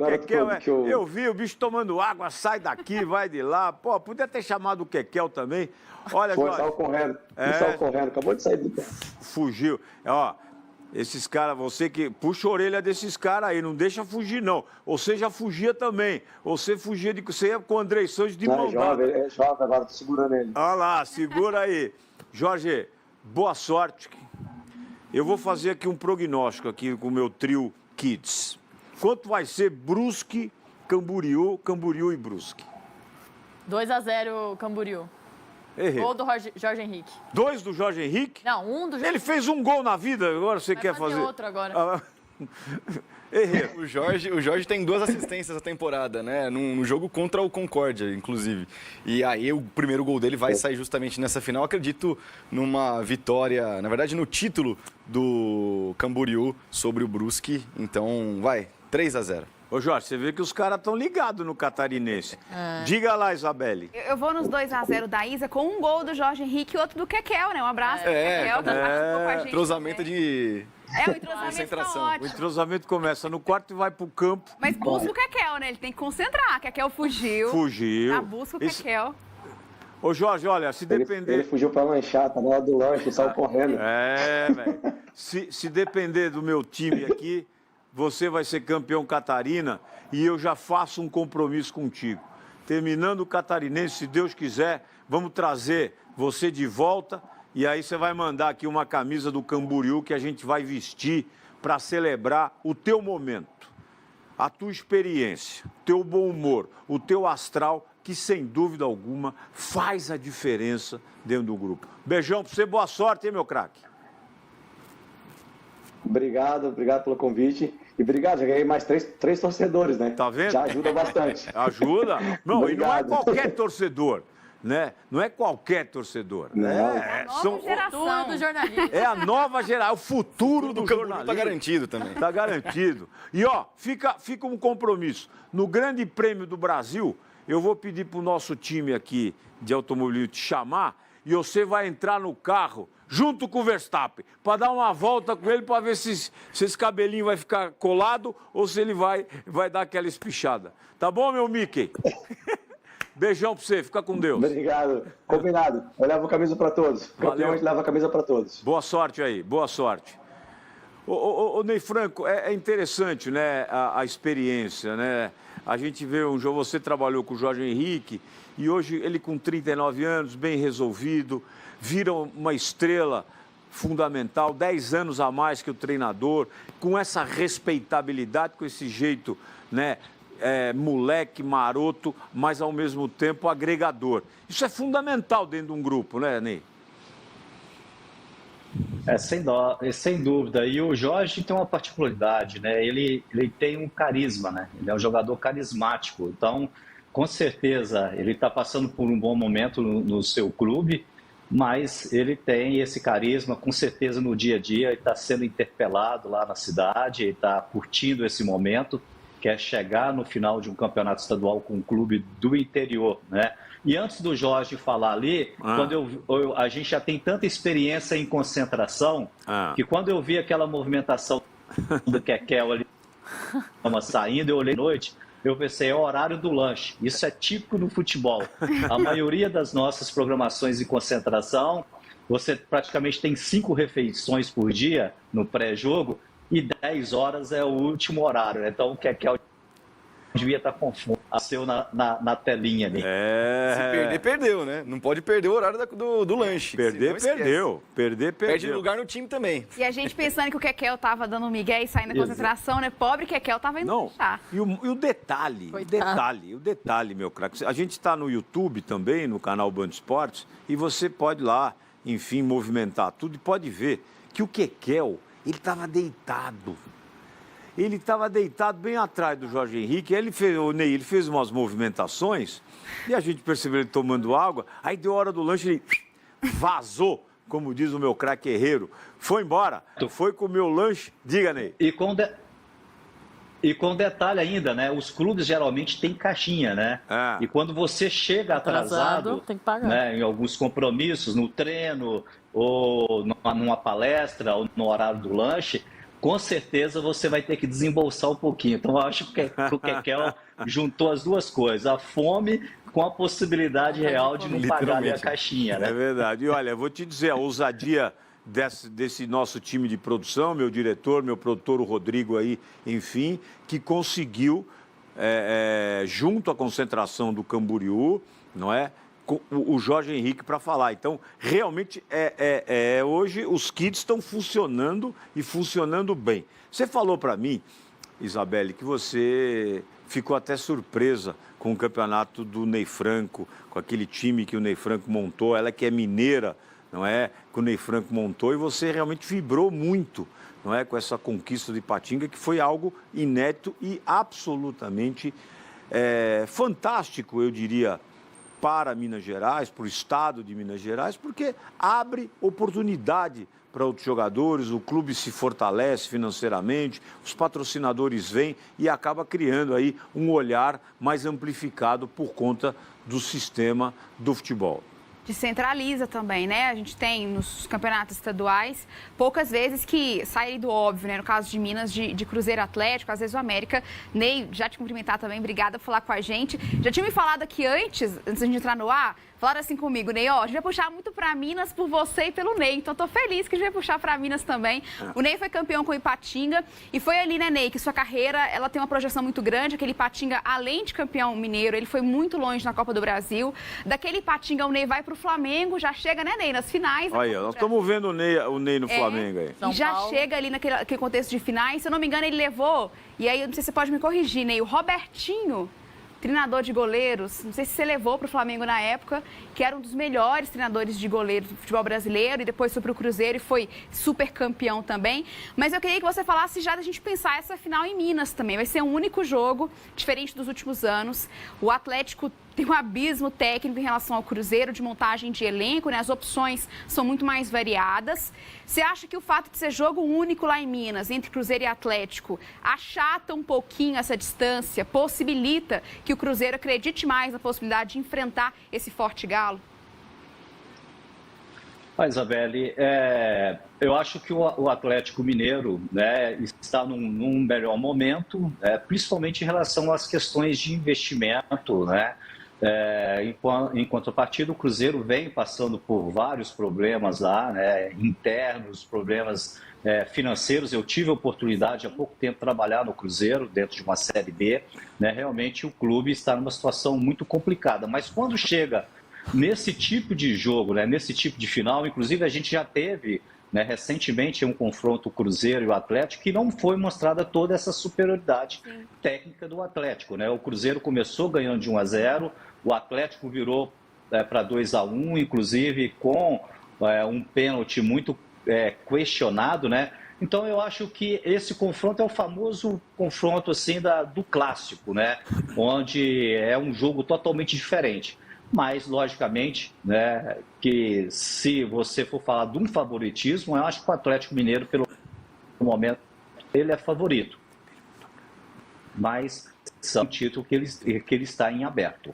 eu vi o bicho tomando água, sai daqui, vai de lá. Pô, podia ter chamado o Kekel também. Olha, Foi, Jorge. saiu correndo. Acabou de sair do quarto. Fugiu. Ó, esses caras, você que puxa a orelha desses caras aí, não deixa fugir, não. Você já fugia também. Você fugia você ia com o Andrei Santos de mão dada. É jovem, agora tô segurando ele. Olha lá, segura aí. Jorge, boa sorte. Eu vou fazer aqui um prognóstico aqui com o meu trio Kids. Quanto vai ser Brusque, Camboriú e Brusque? 2-0 Camboriú. Errei. Gol do Jorge Henrique. 2 do Jorge Henrique? Não, 1 do Jorge Ele fez um gol na vida, agora você quer fazer outro agora. Errei. O Jorge tem 2 assistências essa temporada, né? Num jogo contra o Concórdia, inclusive. E aí o primeiro gol dele vai sair justamente nessa final. Acredito numa vitória, na verdade no título do Camboriú sobre o Brusque. Então, vai, 3-0. Ô, Jorge, você vê que os caras estão ligados no catarinense. Diga lá, Isabelle. Eu vou nos 2-0 da Isa com um gol do Jorge Henrique e outro do Kekel, né? Um abraço pro Kekel, que participou com a gente. Entrosamento de... O entrosamento tá O ótimo. entrosamento começa no quarto e vai pro campo. Mas busca o Kekel, né? Ele tem que concentrar. Kekel fugiu. Fugiu. Busca o Kekel. Ô, Jorge, olha, se depender... Ele fugiu pra lanchar, tá na hora do lanche, saiu correndo. velho. Se depender do meu time aqui, você vai ser campeão Catarina e eu já faço um compromisso contigo. Terminando o Catarinense, se Deus quiser, vamos trazer você de volta e aí você vai mandar aqui uma camisa do Camboriú que a gente vai vestir para celebrar o teu momento, a tua experiência, o teu bom humor, o teu astral, que sem dúvida alguma faz a diferença dentro do grupo. Beijão pra você, boa sorte, hein, meu craque? Obrigado pelo convite. E obrigado, já ganhei mais três torcedores, né? Tá vendo? Já ajuda bastante. Ajuda? Não, Obrigado. E não é qualquer torcedor, né? Não é qualquer torcedor. Não. Futuro do jornalismo. É a nova geração, o futuro do jornalismo. Tá garantido também. Tá garantido. E, ó, fica um compromisso. No Grande Prêmio do Brasil, eu vou pedir pro nosso time aqui de automobilismo te chamar e você vai entrar no carro junto com o Verstappen, para dar uma volta com ele, para ver se esse cabelinho vai ficar colado ou se ele vai dar aquela espichada. Tá bom, meu Mickey? Beijão pra você, fica com Deus. Obrigado. Combinado. Eu levo a camisa para todos. Campeão, a gente leva a camisa para todos. Boa sorte aí, boa sorte. Ô, Ney Franco, é interessante, né, a experiência, né? A gente vê um jogo, você trabalhou com o Jorge Henrique e hoje ele com 39 anos, bem resolvido, vira uma estrela fundamental, 10 anos a mais que o treinador, com essa respeitabilidade, com esse jeito, né, moleque, maroto, mas ao mesmo tempo agregador. Isso é fundamental dentro de um grupo, né, Ney? Sem dúvida. E o Jorge tem uma particularidade, né? Ele tem um carisma, né? Ele é um jogador carismático. Então, com certeza, ele está passando por um bom momento no seu clube. mas ele tem esse carisma, com certeza no dia a dia, ele está sendo interpelado lá na cidade, ele está curtindo esse momento, quer chegar no final de um campeonato estadual com um clube do interior, né? E antes do Jorge falar ali, quando a gente já tem tanta experiência em concentração, que quando eu vi aquela movimentação do Kekel ali saindo, eu olhei à noite, eu pensei, é o horário do lanche. Isso é típico no futebol. A maioria das nossas programações de concentração, você praticamente tem 5 refeições por dia no pré-jogo e 10 horas é o último horário. Então, o Kekel devia estar confuso. Nasceu na telinha ali. Se perder, perdeu, né? Não pode perder o horário do lanche. Perder, perdeu. Perde lugar no time também. E a gente pensando que o Kekel tava dando um migué e saindo da concentração, né? Pobre Kekel tava indo deixar. E o detalhe, meu craque. A gente está no YouTube também, no canal Band Esportes, e você pode lá, enfim, movimentar tudo e pode ver que o Kekel, ele estava deitado. Ele estava deitado bem atrás do Jorge Henrique. O Ney, ele fez umas movimentações e a gente percebeu ele tomando água. Aí deu hora do lanche, ele vazou, como diz o meu craque Herrero. Foi embora, foi comer o lanche. Diga, Ney. E com detalhe ainda, né? Os clubes geralmente têm caixinha, né? E quando você chega atrasado tem que pagar. Né, em alguns compromissos, no treino, ou numa palestra, ou no horário do lanche, com certeza você vai ter que desembolsar um pouquinho. Então, eu acho que o Kekel juntou as duas coisas, a fome com a possibilidade real de não pagar ali a caixinha, né? É verdade. E olha, eu vou te dizer, a ousadia desse nosso time de produção, meu diretor, meu produtor, o Rodrigo aí, enfim, que conseguiu, junto à concentração do Camboriú, não é? O Jorge Henrique para falar. Então, realmente, hoje os kits estão funcionando e funcionando bem. Você falou para mim, Isabelle, que você ficou até surpresa com o campeonato do Ney Franco, com aquele time que o Ney Franco montou, ela que é mineira, não é? Que o Ney Franco montou, e você realmente vibrou muito, não é? Com essa conquista de Ipatinga, que foi algo inédito e absolutamente fantástico, eu diria, para Minas Gerais, para o estado de Minas Gerais, porque abre oportunidade para outros jogadores, o clube se fortalece financeiramente, os patrocinadores vêm e acaba criando aí um olhar mais amplificado por conta do sistema do futebol. Descentraliza também, né? A gente tem nos campeonatos estaduais poucas vezes que sai do óbvio, né? No caso de Minas, de Cruzeiro Atlético, às vezes o América. Ney, já te cumprimentar também, obrigada por falar com a gente. Já tinha me falado aqui antes de entrar no ar, falaram assim comigo, Ney, ó, a gente vai puxar muito para Minas por você e pelo Ney, então tô feliz que a gente vai puxar para Minas também. O Ney foi campeão com o Ipatinga e foi ali, né, Ney, que sua carreira, ela tem uma projeção muito grande, aquele Ipatinga, além de campeão mineiro, ele foi muito longe na Copa do Brasil. Daquele Ipatinga, o Ney vai pro Flamengo, já chega, né, Ney, nas finais. Olha, nós estamos vendo o Ney no Flamengo aí. E já chega ali naquele contexto de finais, se eu não me engano, ele levou, e aí, eu não sei se você pode me corrigir, Ney, o Robertinho, treinador de goleiros, não sei se você levou para o Flamengo na época, que era um dos melhores treinadores de goleiros do futebol brasileiro, e depois foi para o Cruzeiro e foi super campeão também. Mas eu queria que você falasse já da gente pensar essa final em Minas também. Vai ser um único jogo, diferente dos últimos anos. O Atlético tem um abismo técnico em relação ao Cruzeiro, de montagem de elenco, né? As opções são muito mais variadas. Você acha que o fato de ser jogo único lá em Minas, entre Cruzeiro e Atlético, achata um pouquinho essa distância, possibilita que o Cruzeiro acredite mais na possibilidade de enfrentar esse forte galo? Isabelle, eu acho que o Atlético Mineiro, né, está num melhor momento, principalmente em relação às questões de investimento, né? Em contrapartida, o Cruzeiro vem passando por vários problemas lá, né, internos, problemas financeiros. Eu tive a oportunidade há pouco tempo de trabalhar no Cruzeiro, dentro de uma Série B. Né, realmente o clube está numa situação muito complicada, mas quando chega nesse tipo de jogo, né, nesse tipo de final, inclusive a gente já teve, né, recentemente um confronto o Cruzeiro e o Atlético, que não foi mostrada toda essa superioridade técnica do Atlético. Né? O Cruzeiro começou ganhando de 1-0, o Atlético virou para 2-1, inclusive com um pênalti muito questionado, né? Então eu acho que esse confronto é o famoso confronto assim do clássico, né? Onde é um jogo totalmente diferente. Mas, logicamente, né, que se você for falar de um favoritismo, eu acho que o Atlético Mineiro, pelo momento, ele é favorito. Mas é um título que ele está em aberto.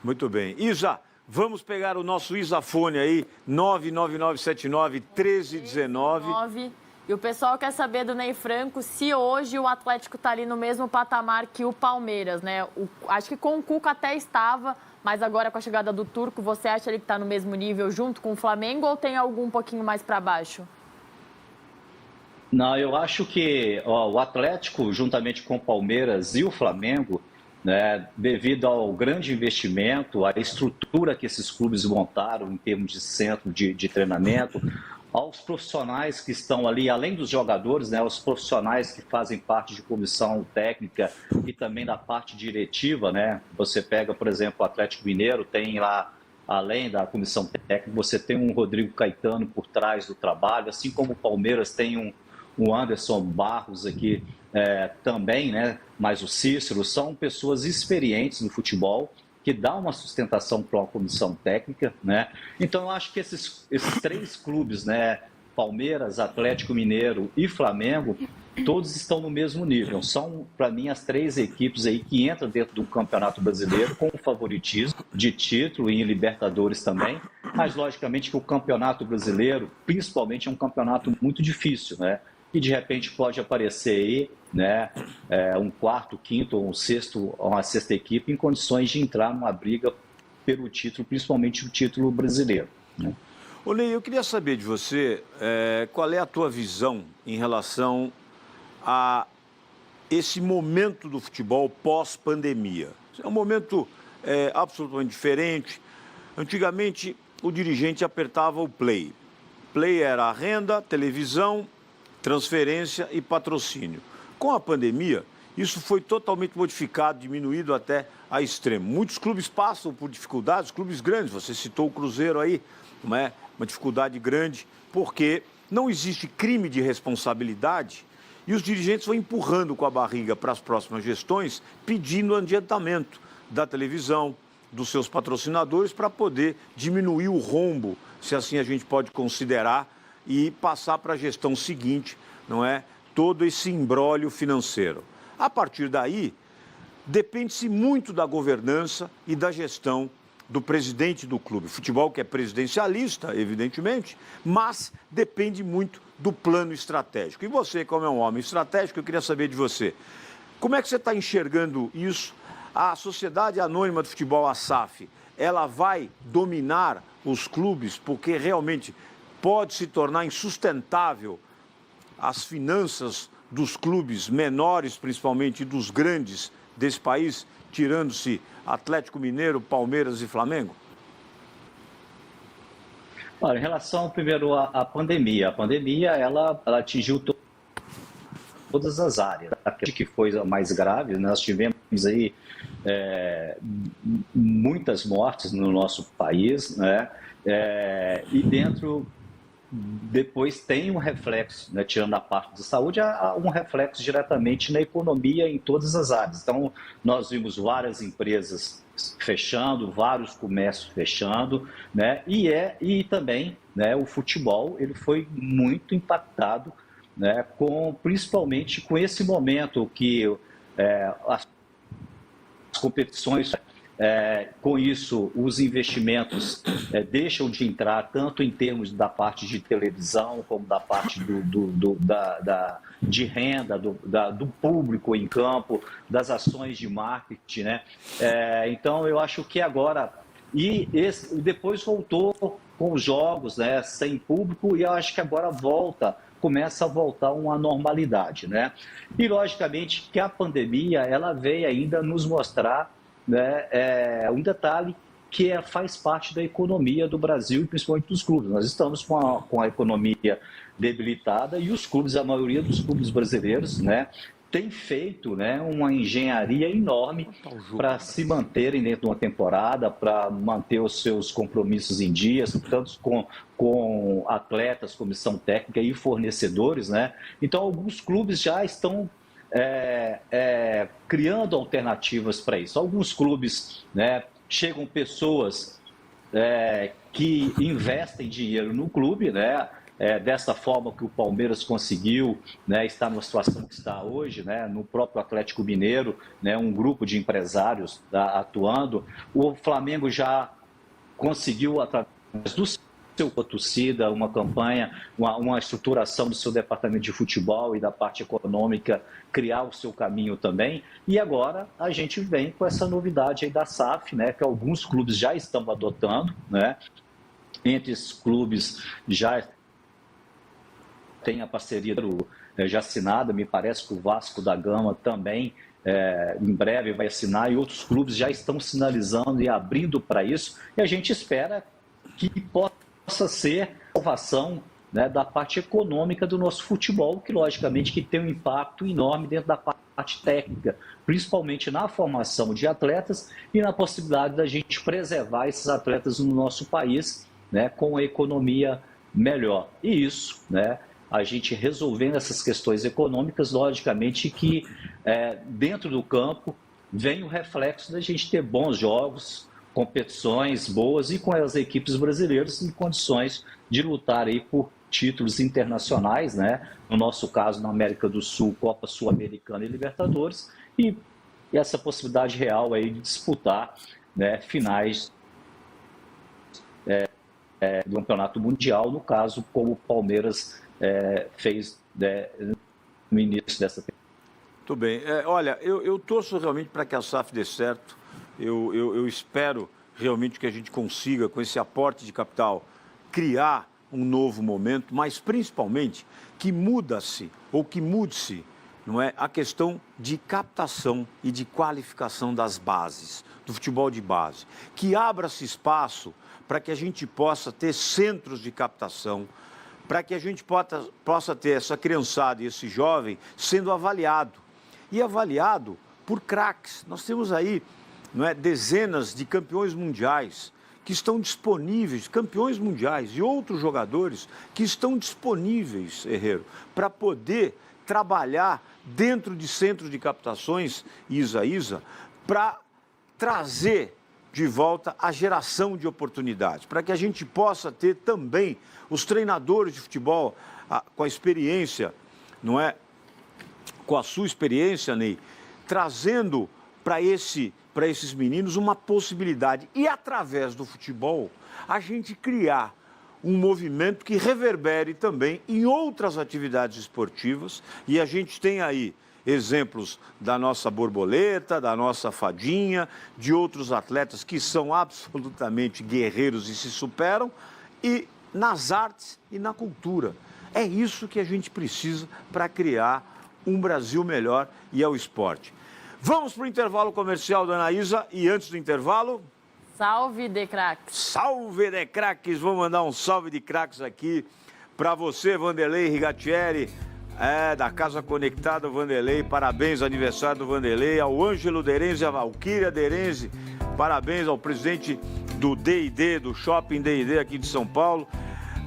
Muito bem. Isa, vamos pegar o nosso Isafone aí, 99979-1319. E o pessoal quer saber do Ney Franco se hoje o Atlético está ali no mesmo patamar que o Palmeiras, né? Acho que com o Cuca até estava, mas agora com a chegada do Turco, você acha ele que está no mesmo nível junto com o Flamengo ou tem algum um pouquinho mais para baixo? Não, eu acho que o Atlético, juntamente com o Palmeiras e o Flamengo, né, devido ao grande investimento, à estrutura que esses clubes montaram em termos de centro de treinamento, aos profissionais que estão ali, além dos jogadores, né, os profissionais que fazem parte de comissão técnica e também da parte diretiva, né? Você pega, por exemplo, o Atlético Mineiro, tem lá, além da comissão técnica, você tem um Rodrigo Caetano por trás do trabalho, assim como o Palmeiras tem um Anderson Barros aqui também, né? Mas o Cícero, são pessoas experientes no futebol, que dá uma sustentação para uma comissão técnica, né? Então, eu acho que esses três clubes, né? Palmeiras, Atlético Mineiro e Flamengo, todos estão no mesmo nível. São, para mim, as três equipes aí que entram dentro do Campeonato Brasileiro com favoritismo de título e em Libertadores também. Mas, logicamente, que o Campeonato Brasileiro, principalmente, é um campeonato muito difícil, né? E de repente pode aparecer aí, né, um quarto, quinto ou uma sexta equipe em condições de entrar numa briga pelo título, principalmente o título brasileiro, né? Ô Ney, eu queria saber de você qual é a tua visão em relação a esse momento do futebol pós-pandemia. É um momento absolutamente diferente. Antigamente, o dirigente apertava o play. Play era a renda, televisão, transferência e patrocínio. Com a pandemia, isso foi totalmente modificado, diminuído até a extremo. Muitos clubes passam por dificuldades, clubes grandes, você citou o Cruzeiro aí, não é? Uma dificuldade grande, porque não existe crime de responsabilidade e os dirigentes vão empurrando com a barriga para as próximas gestões, pedindo adiantamento da televisão, dos seus patrocinadores, para poder diminuir o rombo, se assim a gente pode considerar, e passar para a gestão seguinte, não é? Todo esse imbróglio financeiro. A partir daí, depende-se muito da governança e da gestão do presidente do clube. Futebol que é presidencialista, evidentemente, mas depende muito do plano estratégico. E você, como é um homem estratégico, eu queria saber de você. Como é que você está enxergando isso? A Sociedade Anônima do Futebol, a SAF, ela vai dominar os clubes porque realmente pode se tornar insustentável as finanças dos clubes menores, principalmente dos grandes desse país, tirando-se Atlético Mineiro, Palmeiras e Flamengo? Olha, em relação primeiro à pandemia, a pandemia ela atingiu todas as áreas. A que foi a mais grave, nós tivemos aí muitas mortes no nosso país, né? E depois tem um reflexo, né, tirando a parte de saúde, há um reflexo diretamente na economia em todas as áreas. Então, nós vimos várias empresas fechando, vários comércios fechando, né, e também, né, o futebol ele foi muito impactado, né, principalmente com esse momento que as competições... com isso, os investimentos deixam de entrar tanto em termos da parte de televisão, como da parte de renda, do público em campo, das ações de marketing, né? Então, eu acho que agora... depois voltou com os jogos, né, sem público, e eu acho que agora começa a voltar uma normalidade, né? E, logicamente, que a pandemia ela veio ainda nos mostrar, né, um detalhe que faz parte da economia do Brasil e principalmente dos clubes. Nós estamos com a economia debilitada e os clubes, a maioria dos clubes brasileiros, né, tem feito, né, uma engenharia enorme para se manterem dentro de uma temporada, para manter os seus compromissos em dias, tanto com atletas, comissão técnica e fornecedores, né? Então, alguns clubes já estão criando alternativas para isso. Alguns clubes, né, chegam pessoas que investem dinheiro no clube, né? Dessa forma que o Palmeiras conseguiu, né, estar numa situação que está hoje, né, no próprio Atlético Mineiro, né, um grupo de empresários atuando. O Flamengo já conseguiu, através do seu torcida, uma campanha, uma estruturação do seu departamento de futebol e da parte econômica, criar o seu caminho também. E agora a gente vem com essa novidade aí da SAF, né, que alguns clubes já estão adotando, né? Entre esses clubes já tem a parceria já assinada, me parece que o Vasco da Gama também em breve vai assinar, e outros clubes já estão sinalizando e abrindo para isso, e a gente espera que possa ser a salvação, né, da parte econômica do nosso futebol, que logicamente que tem um impacto enorme dentro da parte técnica, principalmente na formação de atletas e na possibilidade da gente preservar esses atletas no nosso país, né, com a economia melhor. E isso, né, a gente resolvendo essas questões econômicas, logicamente que dentro do campo vem o reflexo da gente ter bons jogos, competições boas e com as equipes brasileiras em condições de lutar aí por títulos internacionais, né? No nosso caso, na América do Sul, Copa Sul-Americana e Libertadores, e essa possibilidade real aí de disputar, né, finais do Campeonato Mundial, no caso, como o Palmeiras fez no início dessa temporada. Muito bem. Olha, eu torço realmente para que a SAF dê certo. Eu espero realmente que a gente consiga, com esse aporte de capital, criar um novo momento, mas principalmente que mude-se, não é, a questão de captação e de qualificação das bases, do futebol de base. Que abra-se espaço para que a gente possa ter centros de captação, para que a gente possa ter essa criançada e esse jovem sendo avaliado. E avaliado por craques. Nós temos aí, não é, dezenas de campeões mundiais que estão disponíveis, campeões mundiais e outros jogadores que estão disponíveis, Herrero, para poder trabalhar dentro de centros de captações, ISA, para trazer de volta a geração de oportunidades, para que a gente possa ter também os treinadores de futebol com a experiência, não é? Com a sua experiência, Ney, trazendo para esses meninos uma possibilidade e, através do futebol, a gente criar um movimento que reverbere também em outras atividades esportivas, e a gente tem aí exemplos da nossa borboleta, da nossa fadinha, de outros atletas que são absolutamente guerreiros e se superam, e nas artes e na cultura. É isso que a gente precisa para criar um Brasil melhor, e é o esporte. Vamos para o intervalo comercial, dona Isa, e antes do intervalo... Salve de craques! Salve de craques! Vou mandar um salve de craques aqui para você, Vanderlei Rigatieri, da Casa Conectada Vanderlei. Parabéns, aniversário do Vanderlei, ao Ângelo Derenze, a Valquíria Derenze. Parabéns ao presidente do D&D, do Shopping D&D aqui de São Paulo.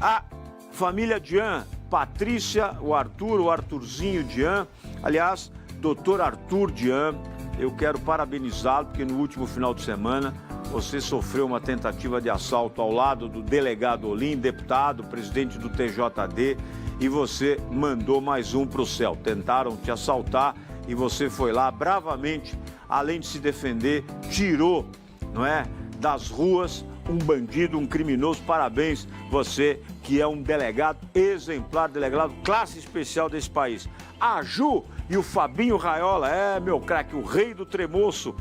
A família Dian, Patrícia, o Arthurzinho Dian, aliás, doutor Arthur Dian, eu quero parabenizá-lo, porque no último final de semana você sofreu uma tentativa de assalto ao lado do delegado Olim, deputado, presidente do TJD, e você mandou mais um para o céu. Tentaram te assaltar e você foi lá bravamente, além de se defender, tirou, não é, das ruas um bandido, um criminoso. Parabéns, você que é um delegado exemplar, delegado classe especial desse país. A Ju e o Fabinho Raiola, meu craque, o rei do tremoço.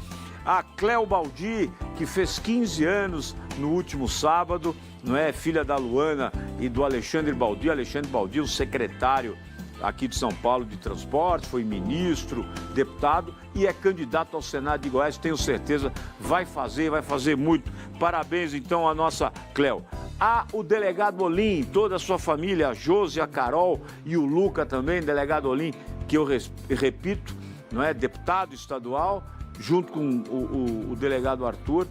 A Cléo Baldi, que fez 15 anos no último sábado, não é? Filha da Luana e do Alexandre Baldi. Alexandre Baldi, o secretário aqui de São Paulo de Transporte, foi ministro, deputado e é candidato ao Senado de Goiás. Tenho certeza, vai fazer muito. Parabéns, então, à nossa Cléo. O delegado Olim, toda a sua família, a Josi, a Carol e o Luca também, delegado Olim, que eu repito, não é? Deputado estadual, junto com o delegado Arthur,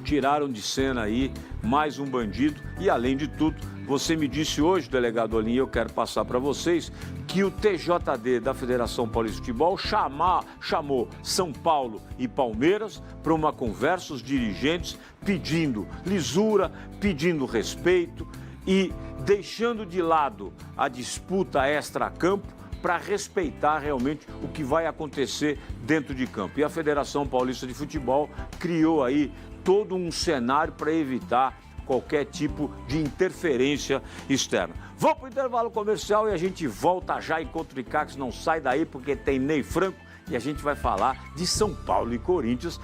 tiraram de cena aí mais um bandido e, além de tudo, Você me disse hoje, delegado Olim, eu quero passar para vocês, que o TJD da Federação Paulista de Futebol chamou São Paulo e Palmeiras para uma conversa, os dirigentes pedindo lisura, pedindo respeito e deixando de lado a disputa extra-campo para respeitar realmente o que vai acontecer dentro de campo. E a Federação Paulista de Futebol criou aí todo um cenário para evitar qualquer tipo de interferência externa. Vamos para o intervalo comercial e a gente volta já. Encontro de Craques, não sai daí porque tem Ney Franco e a gente vai falar de São Paulo e Corinthians,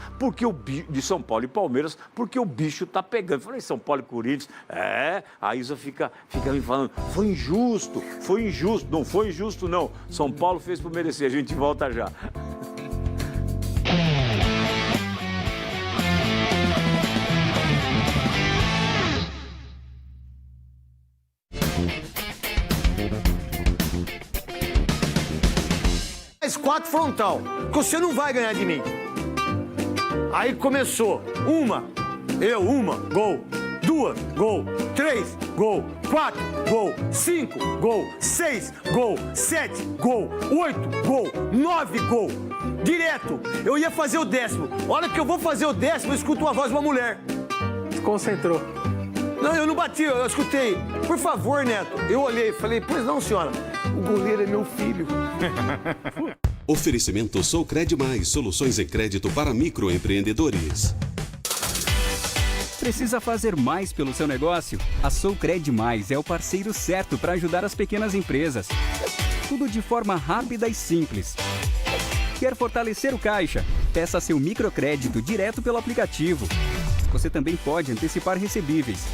de São Paulo e Palmeiras, porque o bicho tá pegando. Falei São Paulo e Corinthians, a Isa fica me falando, foi injusto, não foi injusto não. São Paulo fez por merecer, a gente volta já. Quatro frontal, que você não vai ganhar de mim. Aí começou, uma, gol, 2, gol, 3, gol, 4, gol, 5, gol, 6, gol, 7, gol, 8, gol, 9, gol. Direto, eu ia fazer o 10º. A hora que eu vou fazer o 10º, eu escuto uma voz de uma mulher. Se concentrou. Não, eu não bati, eu escutei. Por favor, Neto. Eu olhei, falei, pois não, senhora. O goleiro é meu filho. Oferecimento Socredi Mais, soluções em crédito para microempreendedores. Precisa fazer mais pelo seu negócio? A Socredi Mais é o parceiro certo para ajudar as pequenas empresas. Tudo de forma rápida e simples. Quer fortalecer o caixa? Peça seu microcrédito direto pelo aplicativo. Você também pode antecipar recebíveis.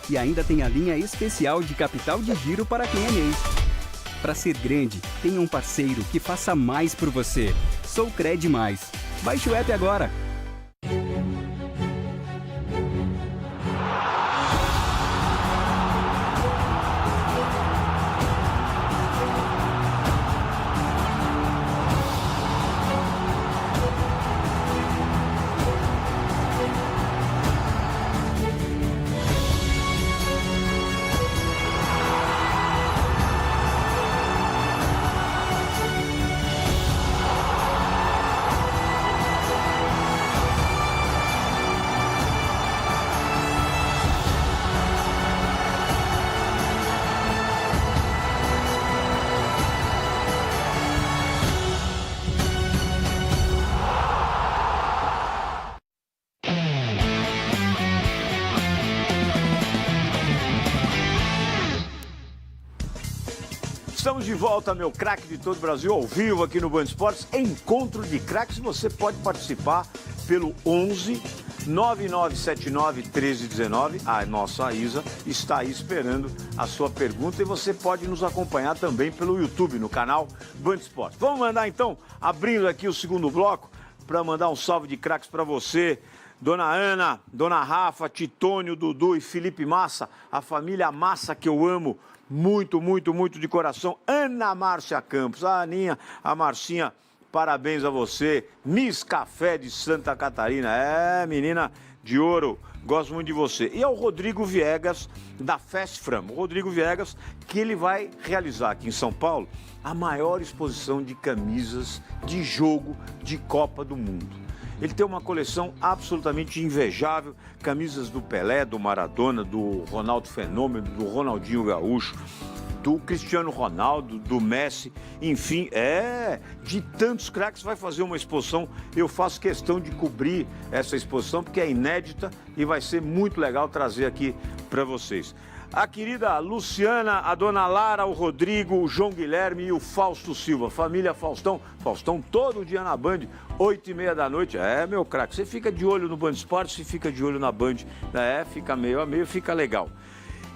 E ainda tem a linha especial de capital de giro para quem é MEI. Para ser grande, tenha um parceiro que faça mais por você. Socredi Mais. Baixe o app agora. Estamos de volta, meu craque de todo o Brasil, ao vivo aqui no Band Esportes. Encontro de craques, você pode participar pelo 11 9979 1319. A nossa Isa está aí esperando a sua pergunta e você pode nos acompanhar também pelo YouTube, no canal Band Esportes. Vamos mandar então, abrindo aqui o segundo bloco, para mandar um salve de craques para você. Dona Ana, Dona Rafa, Titônio, Dudu e Felipe Massa, a família Massa que eu amo muito, muito, muito de coração. Ana Márcia Campos, a Aninha, a Marcinha, parabéns a você. Miss Café de Santa Catarina, menina de ouro, gosto muito de você. E ao Rodrigo Viegas, da Fast Fram. O Rodrigo Viegas, que ele vai realizar aqui em São Paulo a maior exposição de camisas de jogo de Copa do Mundo. Ele tem uma coleção absolutamente invejável, camisas do Pelé, do Maradona, do Ronaldo Fenômeno, do Ronaldinho Gaúcho, do Cristiano Ronaldo, do Messi, enfim, de tantos craques. Vai fazer uma exposição, eu faço questão de cobrir essa exposição, porque é inédita e vai ser muito legal trazer aqui para vocês. A querida Luciana, a dona Lara, o Rodrigo, o João Guilherme e o Fausto Silva. Família Faustão. Faustão todo dia na Band, 8h30 da noite. Meu craque, você fica de olho no Band Esportes, você fica de olho na Band. Fica meio a meio, fica legal.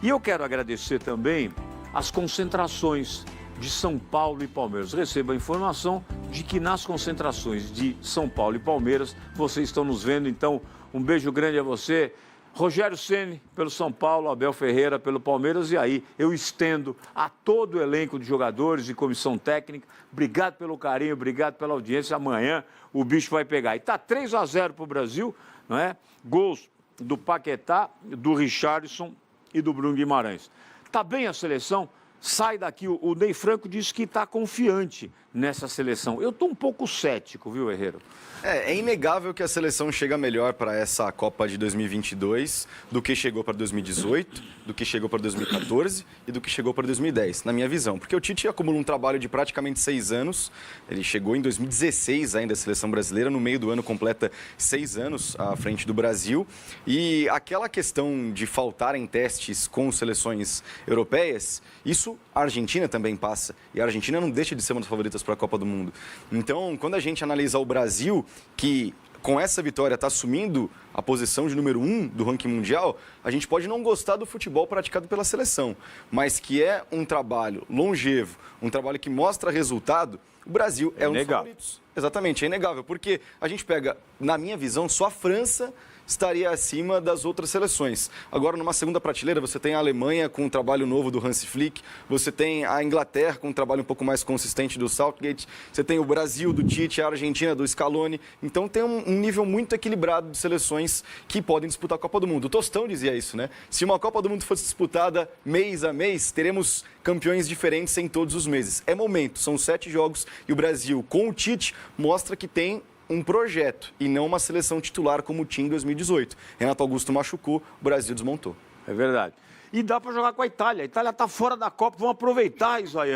E eu quero agradecer também as concentrações de São Paulo e Palmeiras. Recebo a informação de que nas concentrações de São Paulo e Palmeiras, vocês estão nos vendo. Então, um beijo grande a você. Rogério Ceni pelo São Paulo, Abel Ferreira pelo Palmeiras, e aí eu estendo a todo o elenco de jogadores e comissão técnica. Obrigado pelo carinho, obrigado pela audiência. Amanhã o bicho vai pegar. E tá 3-0 para o Brasil, não é? Gols do Paquetá, do Richarlison e do Bruno Guimarães. Tá bem a seleção? Sai daqui, o Ney Franco disse que está confiante nessa seleção. Eu estou um pouco cético, viu, Herrero? É inegável que a seleção chega melhor para essa Copa de 2022 do que chegou para 2018, do que chegou para 2014 e do que chegou para 2010, na minha visão. Porque o Tite acumula um trabalho de praticamente 6 anos, ele chegou em 2016 ainda, a seleção brasileira, no meio do ano completa 6 anos à frente do Brasil. E aquela questão de faltarem testes com seleções europeias, isso a Argentina também passa. E a Argentina não deixa de ser uma das favoritas para a Copa do Mundo. Então, quando a gente analisa o Brasil, que com essa vitória está assumindo a posição de número 1 do ranking mundial, a gente pode não gostar do futebol praticado pela seleção, mas que é um trabalho longevo, um trabalho que mostra resultado, o Brasil é um dos favoritos. Exatamente, é inegável, porque a gente pega, na minha visão, só a França estaria acima das outras seleções. Agora, numa segunda prateleira, você tem a Alemanha com um trabalho novo do Hansi Flick, você tem a Inglaterra com um trabalho um pouco mais consistente do Southgate, você tem o Brasil do Tite, a Argentina do Scaloni. Então, tem um nível muito equilibrado de seleções que podem disputar a Copa do Mundo. O Tostão dizia isso, né? Se uma Copa do Mundo fosse disputada mês a mês, teremos campeões diferentes em todos os meses. É momento, são 7 jogos e o Brasil, com o Tite, mostra que tem um projeto e não uma seleção titular como tinha em 2018. Renato Augusto machucou, o Brasil desmontou. É verdade. E dá para jogar com a Itália. A Itália está fora da Copa, vamos aproveitar isso aí.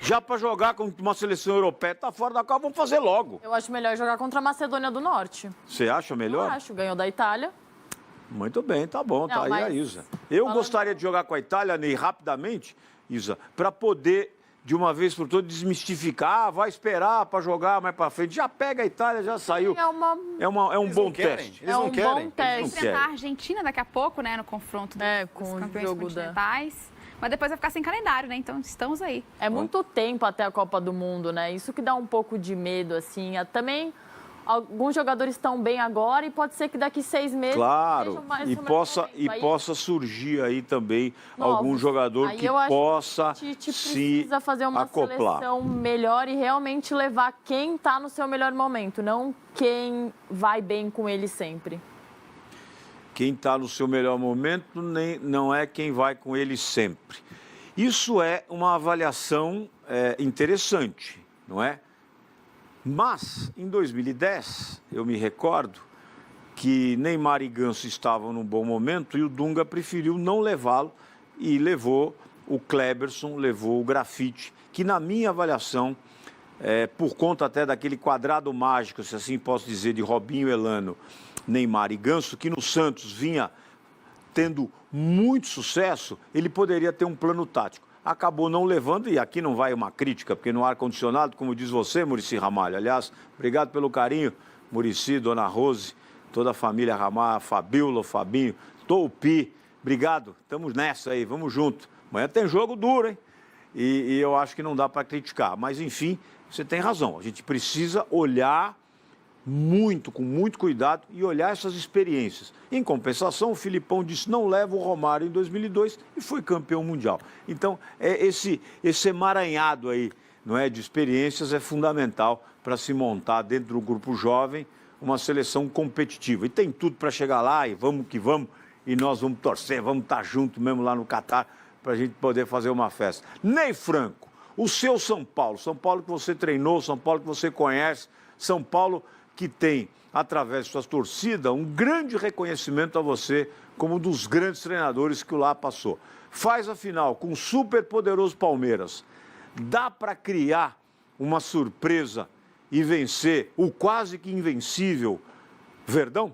Já para jogar com uma seleção europeia, está fora da Copa, vamos fazer logo. Eu acho melhor jogar contra a Macedônia do Norte. Você acha melhor? Eu acho, ganhou da Itália. Muito bem, tá bom, tá Não, aí a Isa. Eu gostaria de jogar com a Itália, Ney, rapidamente, Isa, para poder, de uma vez por todas, desmistificar. Vai esperar para jogar mais para frente. Já pega a Itália, já saiu. É um bom teste. Eles não querem. Bom teste. Enfrentar a Argentina daqui a pouco, né, no confronto dos campeões continentais. Mas depois vai ficar sem calendário, né? Então, estamos aí. É muito tempo até a Copa do Mundo, né? Isso que dá um pouco de medo, assim. Também, alguns jogadores estão bem agora e pode ser que daqui 6 meses... Claro, possa surgir aí também algum jogador que possa se precisa fazer uma seleção melhor e realmente levar quem está no seu melhor momento, não quem vai bem com ele sempre. Quem está no seu melhor momento não é quem vai com ele sempre. Isso é uma avaliação interessante, não é? Mas, em 2010, eu me recordo que Neymar e Ganso estavam num bom momento e o Dunga preferiu não levá-lo e levou o Kleberson, levou o Grafite, que na minha avaliação, por conta até daquele quadrado mágico, se assim posso dizer, de Robinho, Elano, Neymar e Ganso, que no Santos vinha tendo muito sucesso, ele poderia ter um plano tático. Acabou não levando, e aqui não vai uma crítica, porque no ar-condicionado, como diz você, Muricy Ramalho, aliás, obrigado pelo carinho, Muricy, Dona Rose, toda a família Ramalho, Fabíola, Fabinho, Toupi, obrigado, estamos nessa aí, vamos junto. Amanhã tem jogo duro, hein? E eu acho que não dá para criticar, mas enfim, você tem razão, a gente precisa olhar com muito cuidado e olhar essas experiências. Em compensação, o Filipão disse não leva o Romário em 2002 e foi campeão mundial. Então, esse emaranhado aí, não é, de experiências é fundamental para se montar dentro do grupo jovem uma seleção competitiva. E tem tudo para chegar lá e vamos que vamos, e nós vamos torcer, vamos estar juntos mesmo lá no Catar para a gente poder fazer uma festa. Ney Franco, o seu São Paulo que você treinou, São Paulo que você conhece, São Paulo que tem, através de suas torcidas, um grande reconhecimento a você como um dos grandes treinadores que o lá passou. Faz a final com o super poderoso Palmeiras. Dá para criar uma surpresa e vencer o quase que invencível Verdão?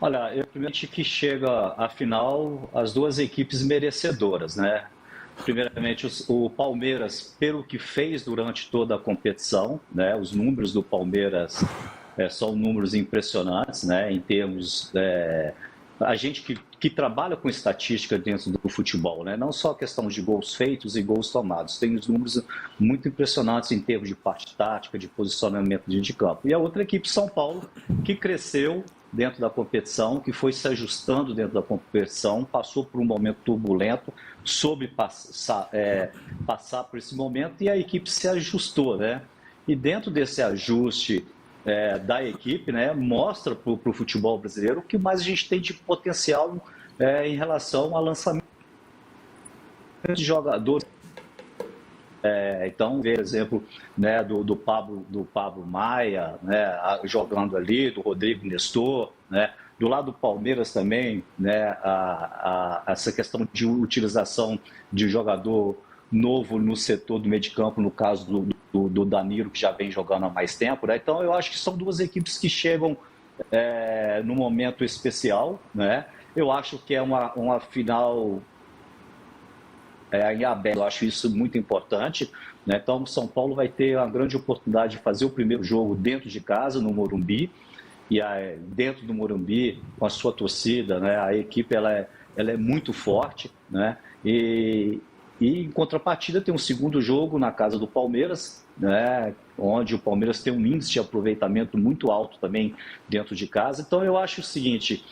Olha, eu primeiro que chega à final as duas equipes merecedoras, né? Primeiramente, o Palmeiras, pelo que fez durante toda a competição, né? Os números do Palmeiras são números impressionantes, né? Em termos... a gente que trabalha com estatística dentro do futebol, né? Não só a questão de gols feitos e gols tomados, tem os números muito impressionantes em termos de parte tática, de posicionamento de campo. E a outra equipe, São Paulo, que cresceu dentro da competição, que foi se ajustando dentro da competição, passou por um momento turbulento, soube passar por esse momento e a equipe se ajustou, né? E dentro desse ajuste da equipe, né, mostra para o futebol brasileiro o que mais a gente tem de potencial em relação ao lançamento de jogadores. Então, por exemplo, né, do Pablo Maia, né, jogando ali, do Rodrigo Nestor, né, do lado do Palmeiras também, né, essa questão de utilização de jogador novo no setor do meio de campo, no caso do Danilo, que já vem jogando há mais tempo, né? Então, eu acho que são duas equipes que chegam num momento especial, né? Eu acho que é uma final em aberto, eu acho isso muito importante, né? Então, o São Paulo vai ter a grande oportunidade de fazer o primeiro jogo dentro de casa, no Morumbi, e dentro do Morumbi, com a sua torcida, né? A equipe ela é muito forte, né? E em contrapartida tem um segundo jogo na casa do Palmeiras, né, onde o Palmeiras tem um índice de aproveitamento muito alto também dentro de casa. Então eu acho o seguinte,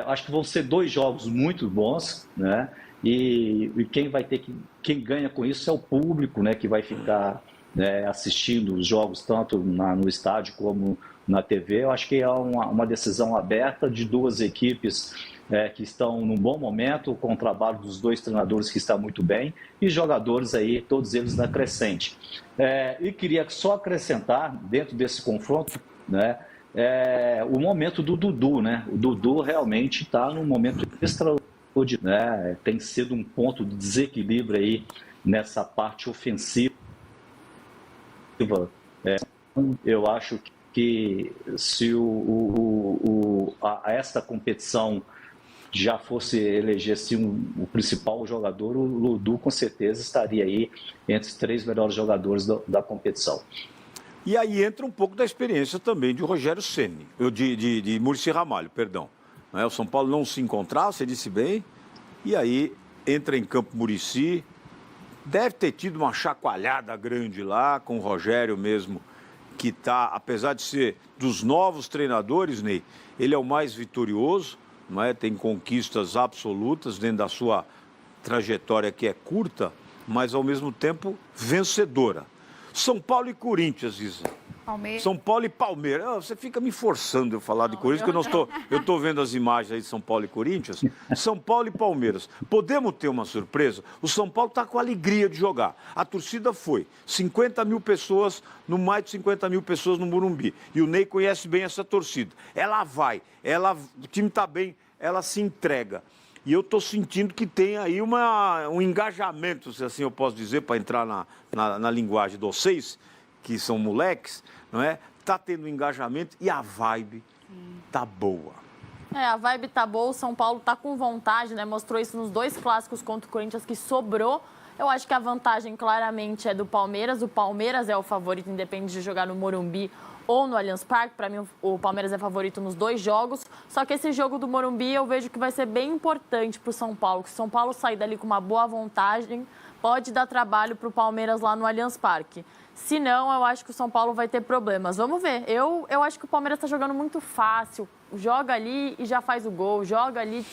acho que vão ser 2 jogos muito bons, né, e quem ganha com isso é o público, né, que vai ficar assistindo os jogos tanto no estádio como na TV. Eu acho que é uma decisão aberta de 2 equipes que estão num bom momento, com o trabalho dos 2 treinadores que está muito bem, e jogadores aí, todos eles na crescente. E queria só acrescentar, dentro desse confronto, né, o momento do Dudu, né? O Dudu realmente está num momento extraordinário, né? Tem sido um ponto de desequilíbrio aí nessa parte ofensiva. Eu acho que se esta competição já fosse eleger o principal jogador, o Dudu com certeza estaria aí entre os 3 melhores jogadores da competição. E aí entra um pouco da experiência também de Rogério Ceni, de Muricy Ramalho, perdão. O São Paulo não se encontrava, você disse bem, e aí entra em campo Muricy, deve ter tido uma chacoalhada grande lá com o Rogério mesmo, que está, apesar de ser dos novos treinadores, Ney, ele é o mais vitorioso, não é? Tem conquistas absolutas dentro da sua trajetória que é curta, mas ao mesmo tempo vencedora. São Paulo e Corinthians, Isa. Palmeiras. São Paulo e Palmeiras. Você fica me forçando eu falar de Corinthians, porque eu estou vendo as imagens aí de São Paulo e Corinthians. São Paulo e Palmeiras. Podemos ter uma surpresa? O São Paulo está com alegria de jogar. A torcida foi 50 mil pessoas, mais de 50 mil pessoas no Morumbi. E o Ney conhece bem essa torcida. Ela vai, o time está bem, ela se entrega. E eu estou sentindo que tem aí um engajamento, se assim eu posso dizer, para entrar na linguagem de vocês, que são moleques, não é? Está tendo engajamento e a vibe tá boa. A vibe tá boa, o São Paulo tá com vontade, né? Mostrou isso nos 2 clássicos contra o Corinthians, que sobrou. Eu acho que a vantagem claramente é do Palmeiras. O Palmeiras é o favorito, independente de jogar no Morumbi ou no Allianz Parque. Para mim, o Palmeiras é favorito nos 2 jogos. Só que esse jogo do Morumbi eu vejo que vai ser bem importante para o São Paulo. Se o São Paulo sair dali com uma boa vantagem, pode dar trabalho para o Palmeiras lá no Allianz Parque. Se não, eu acho que o São Paulo vai ter problemas. Vamos ver. Eu acho que o Palmeiras está jogando muito fácil. Joga ali e já faz o gol. Joga ali,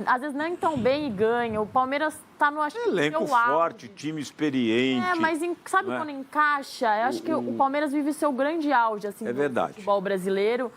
às vezes nem tão bem e ganha. O Palmeiras está no elenco forte, time experiente. Mas sabe quando encaixa? Eu acho que o Palmeiras vive o seu grande auge assim, do futebol brasileiro.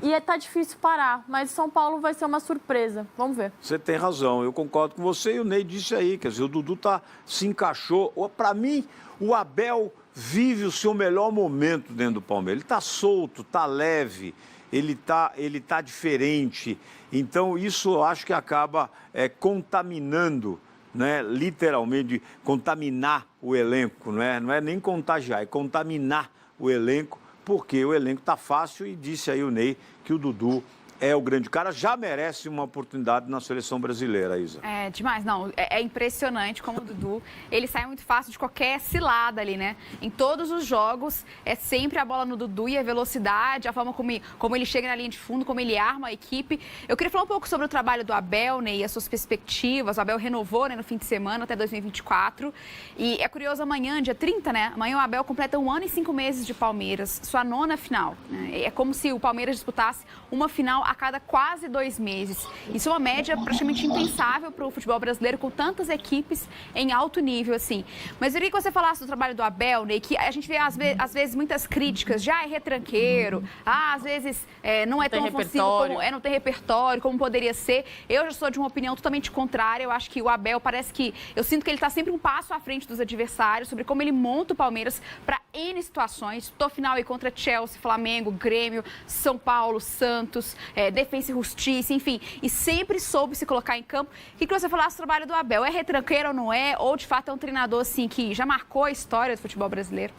E tá difícil parar, mas São Paulo vai ser uma surpresa. Vamos ver. Você tem razão, eu concordo com você e o Ney disse aí, quer dizer, o Dudu se encaixou. Para mim, o Abel vive o seu melhor momento dentro do Palmeiras. Ele está solto, está leve, ele tá diferente. Então, isso eu acho que acaba contaminando, né, literalmente, contaminar o elenco. Não é nem contagiar, é contaminar o elenco, porque o elenco está fácil e disse aí o Ney que o Dudu é o grande cara, já merece uma oportunidade na seleção brasileira, Isa. É demais, não, é impressionante como o Dudu, ele sai muito fácil de qualquer cilada ali, né? Em todos os jogos, é sempre a bola no Dudu e a velocidade, a forma como ele chega na linha de fundo, como ele arma a equipe. Eu queria falar um pouco sobre o trabalho do Abel, né, e as suas perspectivas. O Abel renovou, né, no fim de semana até 2024. E é curioso, amanhã, dia 30, né? Amanhã o Abel completa 1 ano e 5 meses de Palmeiras, sua 9ª final. Né? É como se o Palmeiras disputasse uma final a cada quase 2 meses. Isso é uma média praticamente impensável para o futebol brasileiro, com tantas equipes em alto nível, assim. Mas eu queria que você falasse do trabalho do Abel, Ney, que a gente vê, às vezes, muitas críticas. Já é retranqueiro, às vezes não é tão ofensivo como não tem repertório, como poderia ser. Eu já sou de uma opinião totalmente contrária. Eu acho que o Abel parece que... Eu sinto que ele está sempre um passo à frente dos adversários, sobre como ele monta o Palmeiras para N situações. Estou final aí contra Chelsea, Flamengo, Grêmio, São Paulo, Santos, Defensa e Justiça, enfim. E sempre soube se colocar em campo. O que você falasse do trabalho do Abel? É retranqueiro ou não é? Ou, de fato, é um treinador, assim, que já marcou a história do futebol brasileiro?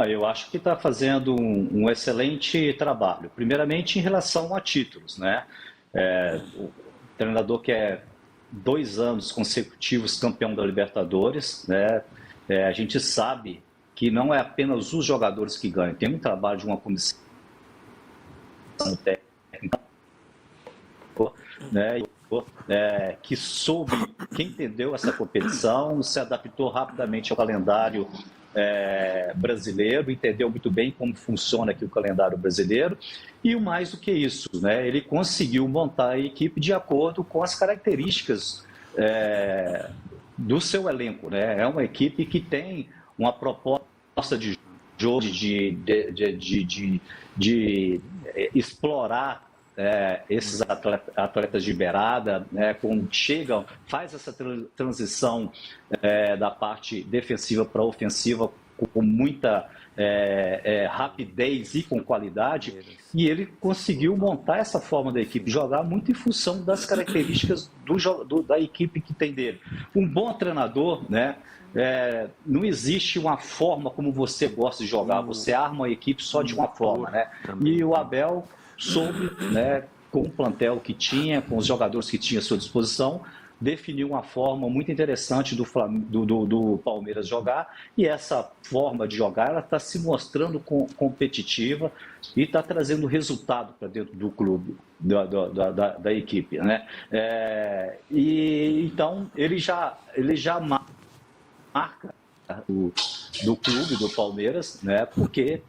Eu acho que está fazendo um excelente trabalho. Primeiramente, em relação a títulos, né? O treinador que é 2 anos consecutivos campeão da Libertadores, né? A gente sabe que não é apenas os jogadores que ganham, tem um trabalho de uma comissão técnica, né? Que soube, que entendeu essa competição, se adaptou rapidamente ao calendário brasileiro, entendeu muito bem como funciona aqui o calendário brasileiro e o mais do que isso, né? Ele conseguiu montar a equipe de acordo com as características do seu elenco, né? É uma equipe que tem uma proposta de jogo, de explorar esses atletas de beirada, né, quando chegam, faz essa transição da parte defensiva para ofensiva com muita rapidez e com qualidade, e ele conseguiu montar essa forma da equipe jogar muito em função das características da equipe que tem dele. Um bom treinador, né, não existe uma forma como você gosta de jogar, você arma a equipe só de uma forma, né? E o Abel soube, né, com o plantel que tinha, com os jogadores que tinha à sua disposição, definiu uma forma muito interessante do Palmeiras jogar, e essa forma de jogar ela está se mostrando competitiva e está trazendo resultado para dentro do clube, da equipe, né? E então ele já marca do clube, do Palmeiras, né? Porque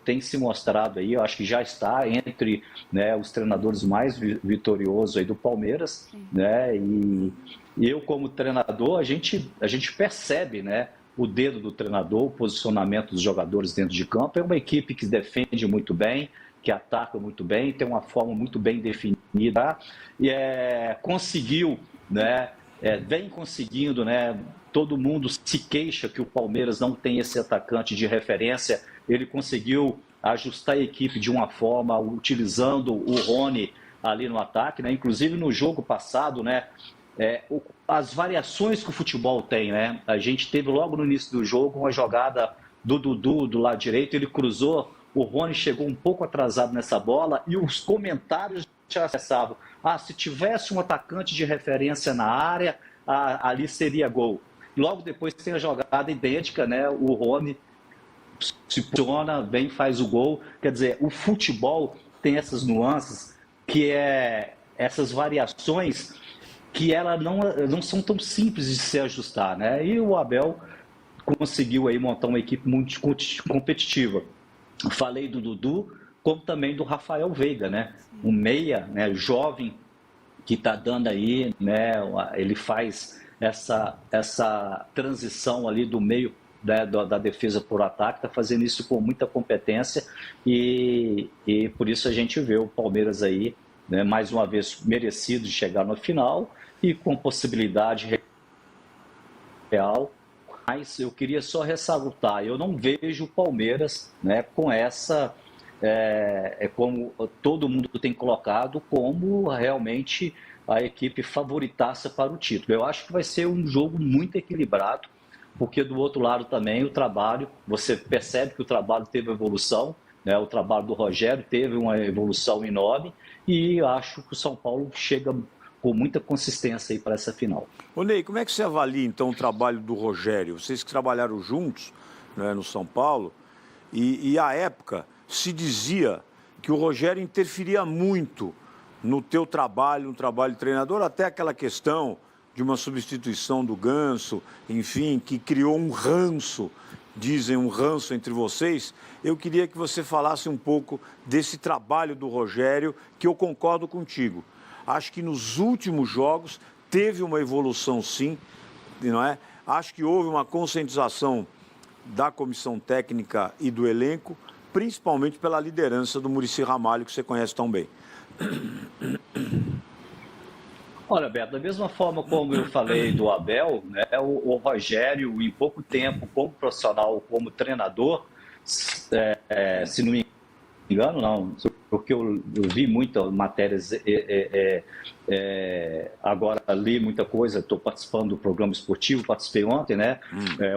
tem se mostrado aí, eu acho que já está entre, né, os treinadores mais vitoriosos aí do Palmeiras, né? E eu, como treinador, a gente percebe, né, o dedo do treinador, o posicionamento dos jogadores dentro de campo. É uma equipe que defende muito bem, que ataca muito bem, tem uma forma muito bem definida, e conseguiu, né, vem conseguindo, né? Todo mundo se queixa que o Palmeiras não tem esse atacante de referência. Ele conseguiu ajustar a equipe de uma forma, utilizando o Rony ali no ataque, né? Inclusive no jogo passado, né? As variações que o futebol tem, né? A gente teve logo no início do jogo uma jogada do Dudu do lado direito, ele cruzou, o Rony chegou um pouco atrasado nessa bola e os comentários já acessavam. Se tivesse um atacante de referência na área, ali seria gol. Logo depois tem a jogada idêntica, né? O Rony se posiciona bem, faz o gol. Quer dizer, o futebol tem essas nuances, que essas variações que elas não são tão simples de se ajustar, né? E o Abel conseguiu aí montar uma equipe muito competitiva. Falei do Dudu, como também do Rafael Veiga, né? Um meia, né, jovem, que está dando aí, né? Ele faz essa transição ali do meio, né, da defesa por ataque, está fazendo isso com muita competência e por isso a gente vê o Palmeiras aí, né, mais uma vez merecido de chegar no final e com possibilidade real. Mas eu queria só ressaltar, eu não vejo o Palmeiras, né, com essa, como todo mundo tem colocado, como realmente a equipe favoritaça para o título. Eu acho que vai ser um jogo muito equilibrado, porque do outro lado também o trabalho, você percebe que o trabalho teve evolução, né? O trabalho do Rogério teve uma evolução enorme e acho que o São Paulo chega com muita consistência aí para essa final. Ô Ney, como é que você avalia então o trabalho do Rogério? Vocês que trabalharam juntos, né, no São Paulo, e à época se dizia que o Rogério interferia muito no teu trabalho, no trabalho de treinador, até aquela questão de uma substituição do Ganso, enfim, que criou um ranço, dizem um ranço entre vocês, eu queria que você falasse um pouco desse trabalho do Rogério, que eu concordo contigo. Acho que nos últimos jogos teve uma evolução, sim, não é? Acho que houve uma conscientização da comissão técnica e do elenco, principalmente pela liderança do Muricy Ramalho, que você conhece tão bem. Olha, Beto, da mesma forma como eu falei do Abel, né, o Rogério, em pouco tempo, como profissional, como treinador, se não me engano, não, porque eu vi muitas matérias, agora li muita coisa, estou participando do programa esportivo, participei ontem, né?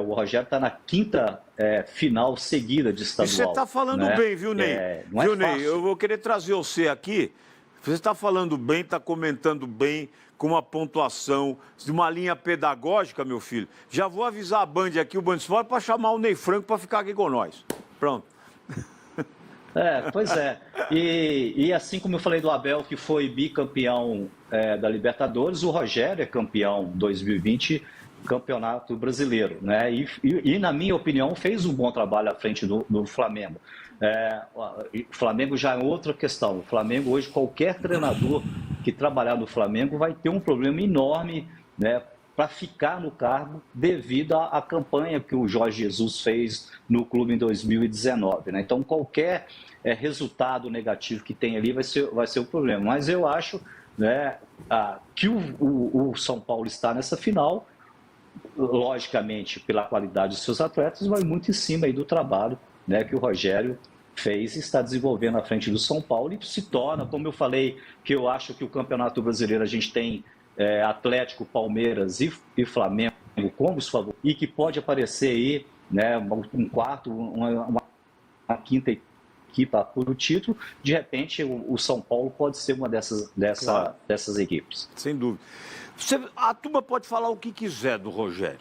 O Rogério está na 5ª final seguida de estadual. E você está falando bem, viu, Ney? Viu, Ney? Eu vou querer trazer você aqui. Você está falando bem, está comentando bem, com uma pontuação, de uma linha pedagógica, meu filho. Já vou avisar a Band aqui, o Band Esporte, para chamar o Ney Franco para ficar aqui com nós. Pronto. Pois é. E assim como eu falei do Abel, que foi bicampeão da Libertadores, o Rogério é campeão 2020, Campeonato Brasileiro, né? E, na minha opinião, fez um bom trabalho à frente do Flamengo. O Flamengo já é outra questão. O Flamengo hoje, qualquer treinador que trabalhar no Flamengo vai ter um problema enorme, né, para ficar no cargo devido à campanha que o Jorge Jesus fez no clube em 2019. Né? Então, qualquer resultado negativo que tem ali vai ser um problema. Mas eu acho, né, que o São Paulo está nessa final, logicamente, pela qualidade dos seus atletas, vai muito em cima aí do trabalho, né, que o Rogério fez e está desenvolvendo à frente do São Paulo e se torna, como eu falei, que eu acho que o Campeonato Brasileiro a gente tem Atlético, Palmeiras e Flamengo como os favoritos, e que pode aparecer aí, né, um quarto, uma quinta equipe por o título, de repente o São Paulo pode ser uma dessas equipes. Sem dúvida. A turma pode falar o que quiser do Rogério,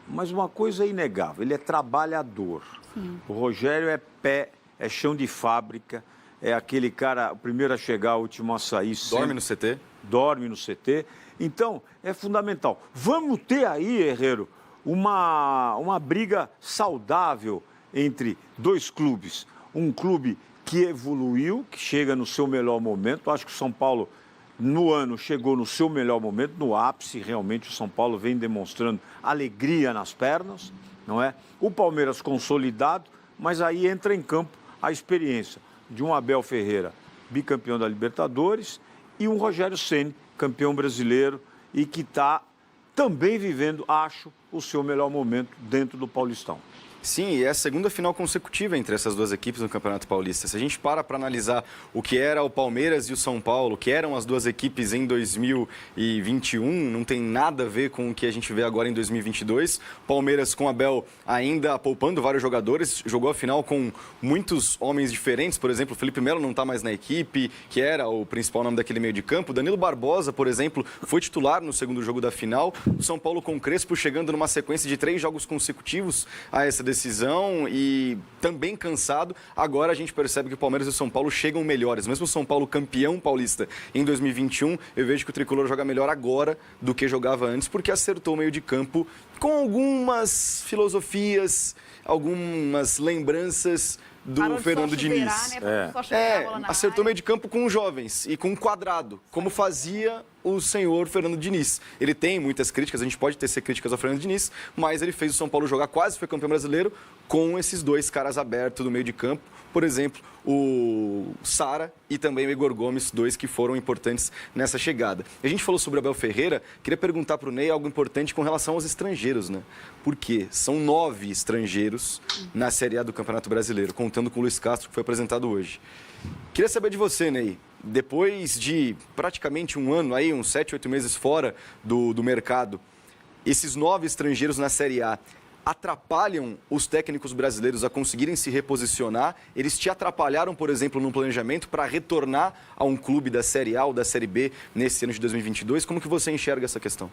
mas uma coisa é inegável, ele é trabalhador. Sim. O Rogério é chão de fábrica, é aquele cara, o primeiro a chegar, o último a sair. Dorme no CT. Dorme no CT. Então, é fundamental. Vamos ter aí, Herrero, uma briga saudável entre dois clubes. Um clube que evoluiu, que chega no seu melhor momento. Acho que o São Paulo, no ano, chegou no seu melhor momento, no ápice. Realmente, o São Paulo vem demonstrando alegria nas pernas, não é? O Palmeiras consolidado, mas aí entra em campo a experiência de um Abel Ferreira, bicampeão da Libertadores, e um Rogério Ceni, campeão brasileiro, e que está também vivendo, acho, o seu melhor momento dentro do Paulistão. Sim, e é a segunda final consecutiva entre essas duas equipes no Campeonato Paulista. Se a gente para analisar o que era o Palmeiras e o São Paulo, que eram as duas equipes em 2021, não tem nada a ver com o que a gente vê agora em 2022. Palmeiras com Abel ainda poupando vários jogadores, jogou a final com muitos homens diferentes. Por exemplo, o Felipe Melo não está mais na equipe, que era o principal nome daquele meio de campo. Danilo Barbosa, por exemplo, foi titular no segundo jogo da final. O São Paulo com o Crespo chegando numa sequência de 3 jogos consecutivos a essa decisão e também cansado. Agora a gente percebe que o Palmeiras e o São Paulo chegam melhores. Mesmo o São Paulo campeão paulista em 2021, eu vejo que o Tricolor joga melhor agora do que jogava antes, porque acertou o meio de campo com algumas filosofias, algumas lembranças do Fernando Diniz. Acertou meio de campo com os jovens e com um quadrado, como fazia o senhor Fernando Diniz. Ele tem muitas críticas, a gente pode tecer críticas ao Fernando Diniz, mas ele fez o São Paulo jogar, quase foi campeão brasileiro, com esses dois caras abertos no meio de campo. Por exemplo, o Sara e também o Igor Gomes, dois que foram importantes nessa chegada. A gente falou sobre o Abel Ferreira, queria perguntar para o Ney algo importante com relação aos estrangeiros, né? Por quê? São 9 estrangeiros na Série A do Campeonato Brasileiro, contando com o Luiz Castro, que foi apresentado hoje. Queria saber de você, Ney. Depois de praticamente um ano, aí, uns 7, 8 meses fora do mercado, esses 9 estrangeiros na Série A atrapalham os técnicos brasileiros a conseguirem se reposicionar? Eles te atrapalharam, por exemplo, no planejamento para retornar a um clube da Série A ou da Série B nesse ano de 2022? Como que você enxerga essa questão?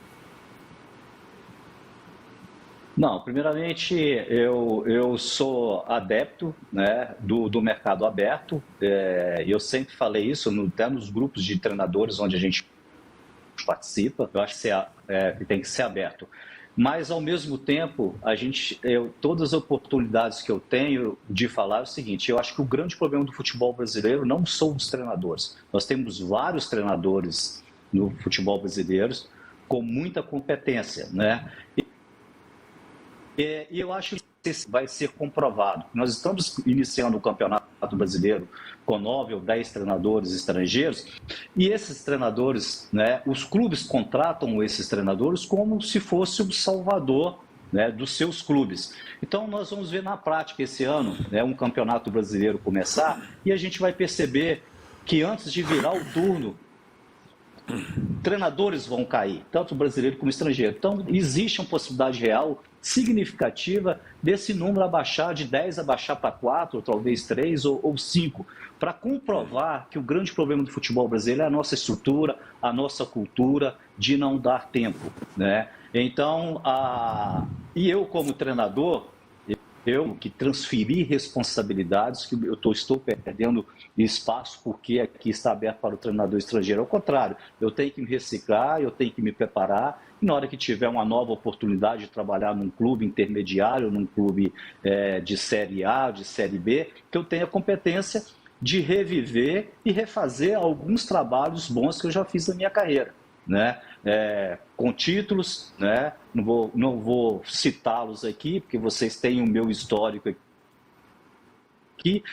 Não, primeiramente, eu sou adepto, né, do mercado aberto. Eu sempre falei isso, até nos grupos de treinadores onde a gente participa, eu acho que tem que ser aberto. Mas, ao mesmo tempo, todas as oportunidades que eu tenho de falar é o seguinte, eu acho que o grande problema do futebol brasileiro não são os treinadores. Nós temos vários treinadores no futebol brasileiro com muita competência, né? E eu acho que isso vai ser comprovado. Nós estamos iniciando o Campeonato Brasileiro com 9 ou 10 treinadores estrangeiros e esses treinadores, né, os clubes contratam esses treinadores como se fosse o salvador, né, dos seus clubes. Então nós vamos ver na prática esse ano, né, um Campeonato Brasileiro começar e a gente vai perceber que antes de virar o turno, treinadores vão cair, tanto brasileiro como estrangeiro. Então existe uma possibilidade real significativa desse número abaixar de 10, abaixar para 4, talvez 3 ou 5, para comprovar que o grande problema do futebol brasileiro é a nossa estrutura, a nossa cultura de não dar tempo, né? Então, e eu como treinador, eu que transferi responsabilidades, que eu estou perdendo espaço porque aqui está aberto para o treinador estrangeiro. Ao contrário, eu tenho que me reciclar, eu tenho que me preparar, e na hora que tiver uma nova oportunidade de trabalhar num clube intermediário, num clube de Série A, de Série B, que eu tenha a competência de reviver e refazer alguns trabalhos bons que eu já fiz na minha carreira, né? Com títulos, né? Não vou citá-los aqui, porque vocês têm o meu histórico aqui,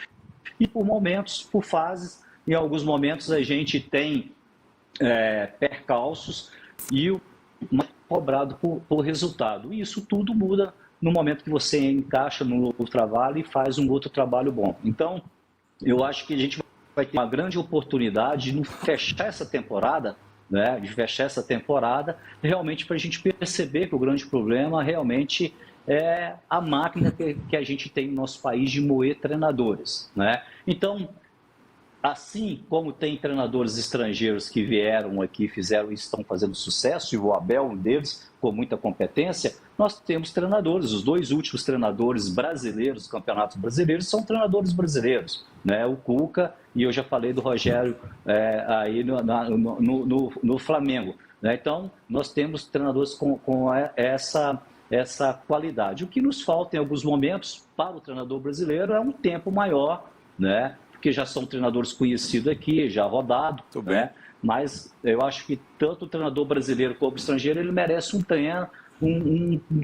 e por momentos, por fases, em alguns momentos a gente tem percalços e cobrado por resultado. E isso tudo muda no momento que você encaixa no trabalho e faz um outro trabalho bom. Então, eu acho que a gente vai ter uma grande oportunidade de fechar essa temporada, né, realmente para a gente perceber que o grande problema realmente é a máquina que a gente tem no nosso país de moer treinadores, né? Então, assim como tem treinadores estrangeiros que vieram aqui, fizeram e estão fazendo sucesso, e o Abel, um deles, com muita competência, nós temos treinadores. Os 2 últimos treinadores brasileiros, campeonatos brasileiros, são treinadores brasileiros, né? O Cuca, e eu já falei do Rogério aí no Flamengo, né? Então, nós temos treinadores com essa qualidade. O que nos falta em alguns momentos para o treinador brasileiro é um tempo maior, né? Porque já são treinadores conhecidos aqui, já rodados, né? Mas eu acho que tanto o treinador brasileiro como o estrangeiro, ele merece um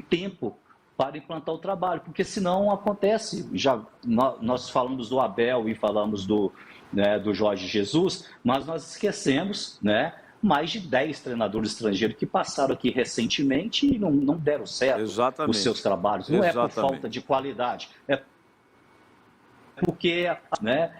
tempo para implantar o trabalho, porque senão acontece. Nós falamos do Abel e falamos do Jorge Jesus, mas nós esquecemos, né, mais de 10 treinadores estrangeiros que passaram aqui recentemente e não deram certo os seus trabalhos. Não é por falta de qualidade, é porque, né,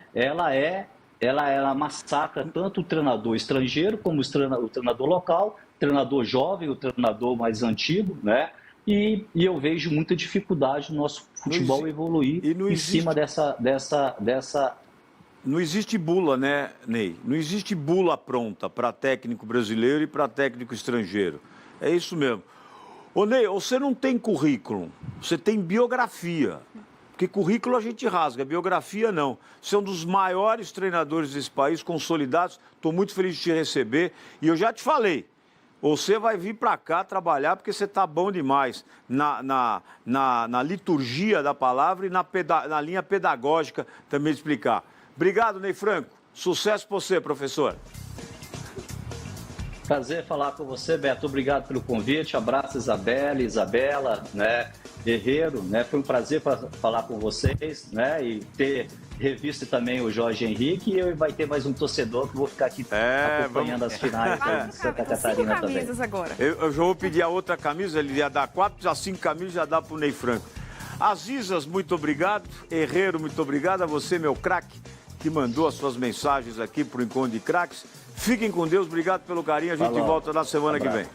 ela massacra tanto o treinador estrangeiro como o treinador local, o treinador jovem, o treinador mais antigo, né? E eu vejo muita dificuldade no nosso futebol evoluir cima dessa... Não existe bula, né, Ney? Não existe bula pronta para técnico brasileiro e para técnico estrangeiro. É isso mesmo. Ô, Ney, você não tem currículo, você tem biografia. Porque currículo a gente rasga, biografia não. Você é um dos maiores treinadores desse país, consolidados. Estou muito feliz de te receber. E eu já te falei, você vai vir para cá trabalhar porque você está bom demais na liturgia da palavra e na linha pedagógica também de explicar. Obrigado, Ney Franco. Sucesso para você, professor. Prazer falar com você, Beto. Obrigado pelo convite. Abraço, Isabela, né? Herreiro, né? Foi um prazer falar com vocês, né? E ter revisto também o Jorge Henrique, e vai ter mais um torcedor que vou ficar aqui acompanhando as finais de Santa Catarina também. Agora. Eu já vou pedir a outra camisa, ele ia dar 4 a 5 camisas, já dá para o Ney Franco. Azizas, muito obrigado. Herreiro, muito obrigado. A você, meu craque, que mandou as suas mensagens aqui para o Encontro de Craques. Fiquem com Deus, obrigado pelo carinho. A gente volta na semana que vem.